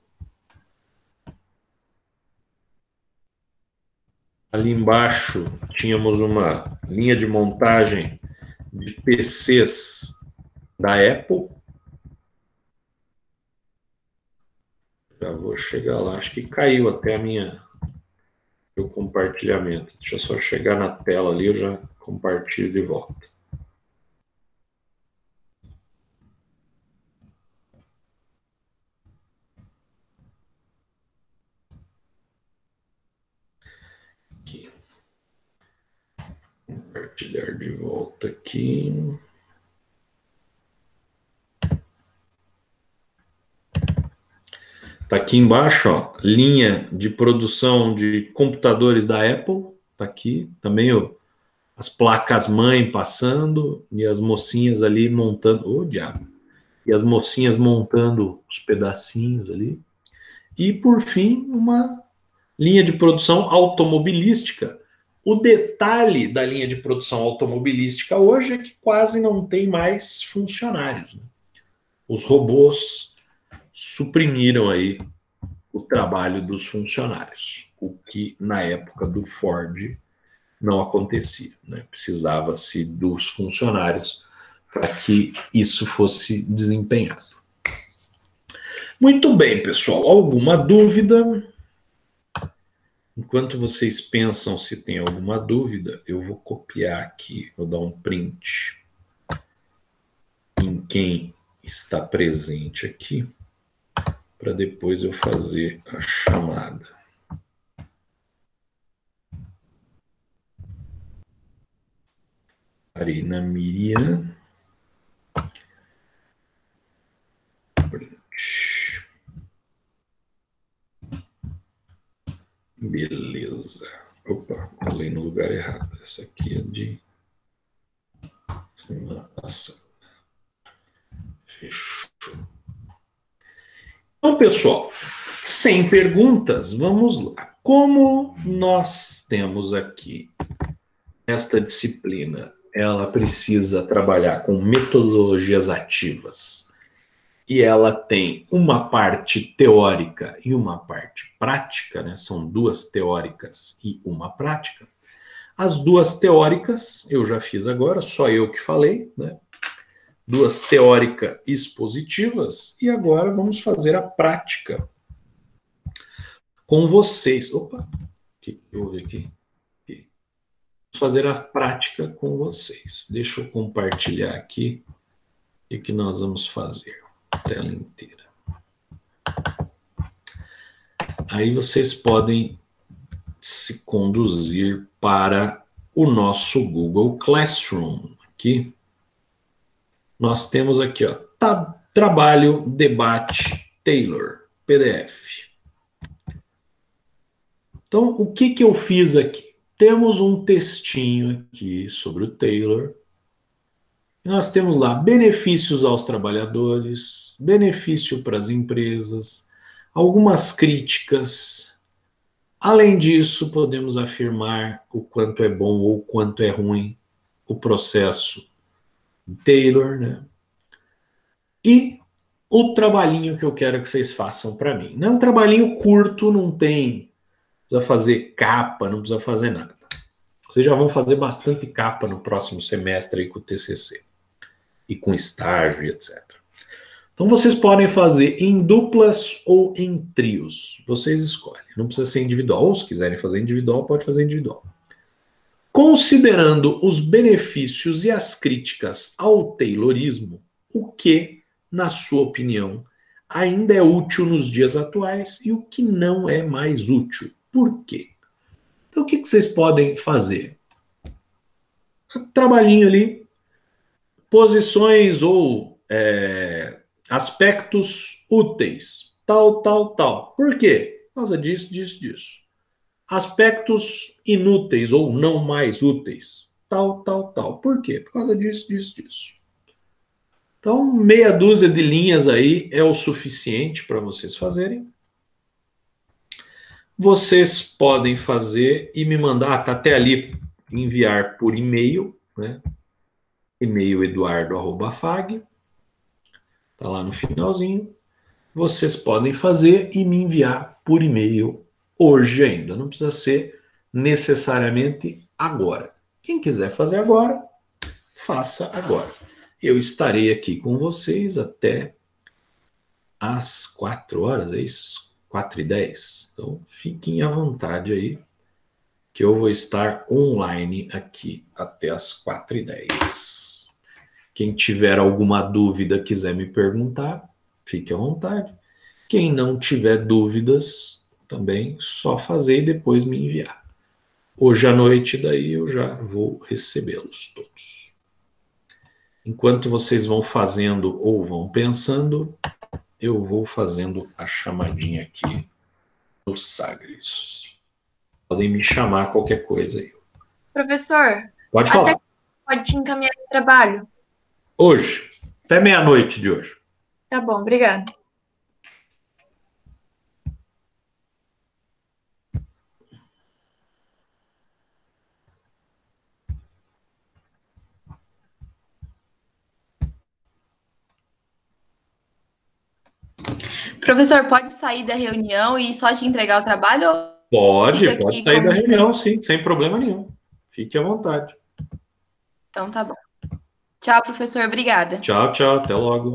Ali embaixo tínhamos uma linha de montagem de PCs da Apple. Já vou chegar lá. Acho que caiu até o compartilhamento. Deixa eu só chegar na tela ali, eu já compartilho de volta. Aqui. Compartilhar de volta aqui. Tá aqui embaixo, ó, linha de produção de computadores da Apple. Tá aqui também as placas-mãe passando e as mocinhas ali montando. Ô, diabo! E as mocinhas montando os pedacinhos ali. E, por fim, uma linha de produção automobilística. O detalhe da linha de produção automobilística hoje é que quase não tem mais funcionários, né? Os robôs suprimiram aí o trabalho dos funcionários, o que na época do Ford não acontecia, né? Precisava-se dos funcionários para que isso fosse desempenhado. Muito bem, pessoal. Alguma dúvida? Enquanto vocês pensam se tem alguma dúvida, eu vou copiar aqui, vou dar um print em quem está presente aqui, para depois eu fazer a chamada. Arina Miriam. Print. Beleza. Opa, falei no lugar errado. Essa aqui é de semana passada. Fechou. Então, pessoal, sem perguntas, vamos lá. Como nós temos aqui esta disciplina, ela precisa trabalhar com metodologias ativas e ela tem uma parte teórica e uma parte prática, né? São duas teóricas e uma prática. As duas teóricas eu já fiz agora, só eu que falei, né? Duas teóricas expositivas, e agora vamos fazer a prática com vocês. Opa, o que houve aqui? Vamos fazer a prática com vocês. Deixa eu compartilhar aqui o que nós vamos fazer. A tela inteira. Aí vocês podem se conduzir para o nosso Google Classroom. Aqui. Nós temos aqui, ó, trabalho, debate, Taylor, PDF. Então, o que eu fiz aqui? Temos um textinho aqui sobre o Taylor. Nós temos lá benefícios aos trabalhadores, benefício para as empresas, algumas críticas. Além disso, podemos afirmar o quanto é bom ou o quanto é ruim o processo Taylor, né? E o trabalhinho que eu quero que vocês façam para mim. Não é um trabalhinho curto, não precisa fazer capa, não precisa fazer nada. Vocês já vão fazer bastante capa no próximo semestre aí com o TCC e com estágio e etc. Então vocês podem fazer em duplas ou em trios. Vocês escolhem. Não precisa ser individual. Ou se quiserem fazer individual, pode fazer individual. Considerando os benefícios e as críticas ao Taylorismo, o que, na sua opinião, ainda é útil nos dias atuais e o que não é mais útil. Por quê? Então o que vocês podem fazer? Trabalhinho ali, posições ou aspectos úteis, tal, tal, tal. Por quê? Por causa disso, disso, disso. Aspectos inúteis ou não mais úteis, tal, tal, tal. Por quê? Por causa disso, disso, disso. Então, meia dúzia de linhas aí é o suficiente para vocês fazerem. Vocês podem fazer e me mandar, tá até ali, enviar por e-mail, né? E-mail eduardo@fag. Tá lá no finalzinho. Vocês podem fazer e me enviar por e-mail hoje ainda. Não precisa ser necessariamente agora. Quem quiser fazer agora, faça agora. Eu estarei aqui com vocês até às 4 horas, é isso? 4h10. Então, fiquem à vontade aí, que eu vou estar online aqui até às 4h10. Quem tiver alguma dúvida, quiser me perguntar, fique à vontade. Quem não tiver dúvidas, também só fazer e depois me enviar. Hoje à noite, daí eu já vou recebê-los todos. Enquanto vocês vão fazendo ou vão pensando, eu vou fazendo a chamadinha aqui no Sagres. Podem me chamar qualquer coisa aí. Professor, Pode falar. até pode te encaminhar no trabalho? Hoje, até meia-noite de hoje. Tá bom, obrigada. Professor, pode sair da reunião e só te entregar o trabalho? Pode Fica sair aqui da como reunião, sim, sem problema nenhum. Fique à vontade. Então tá bom. Tchau, professor. Obrigada. Tchau, tchau. Até logo.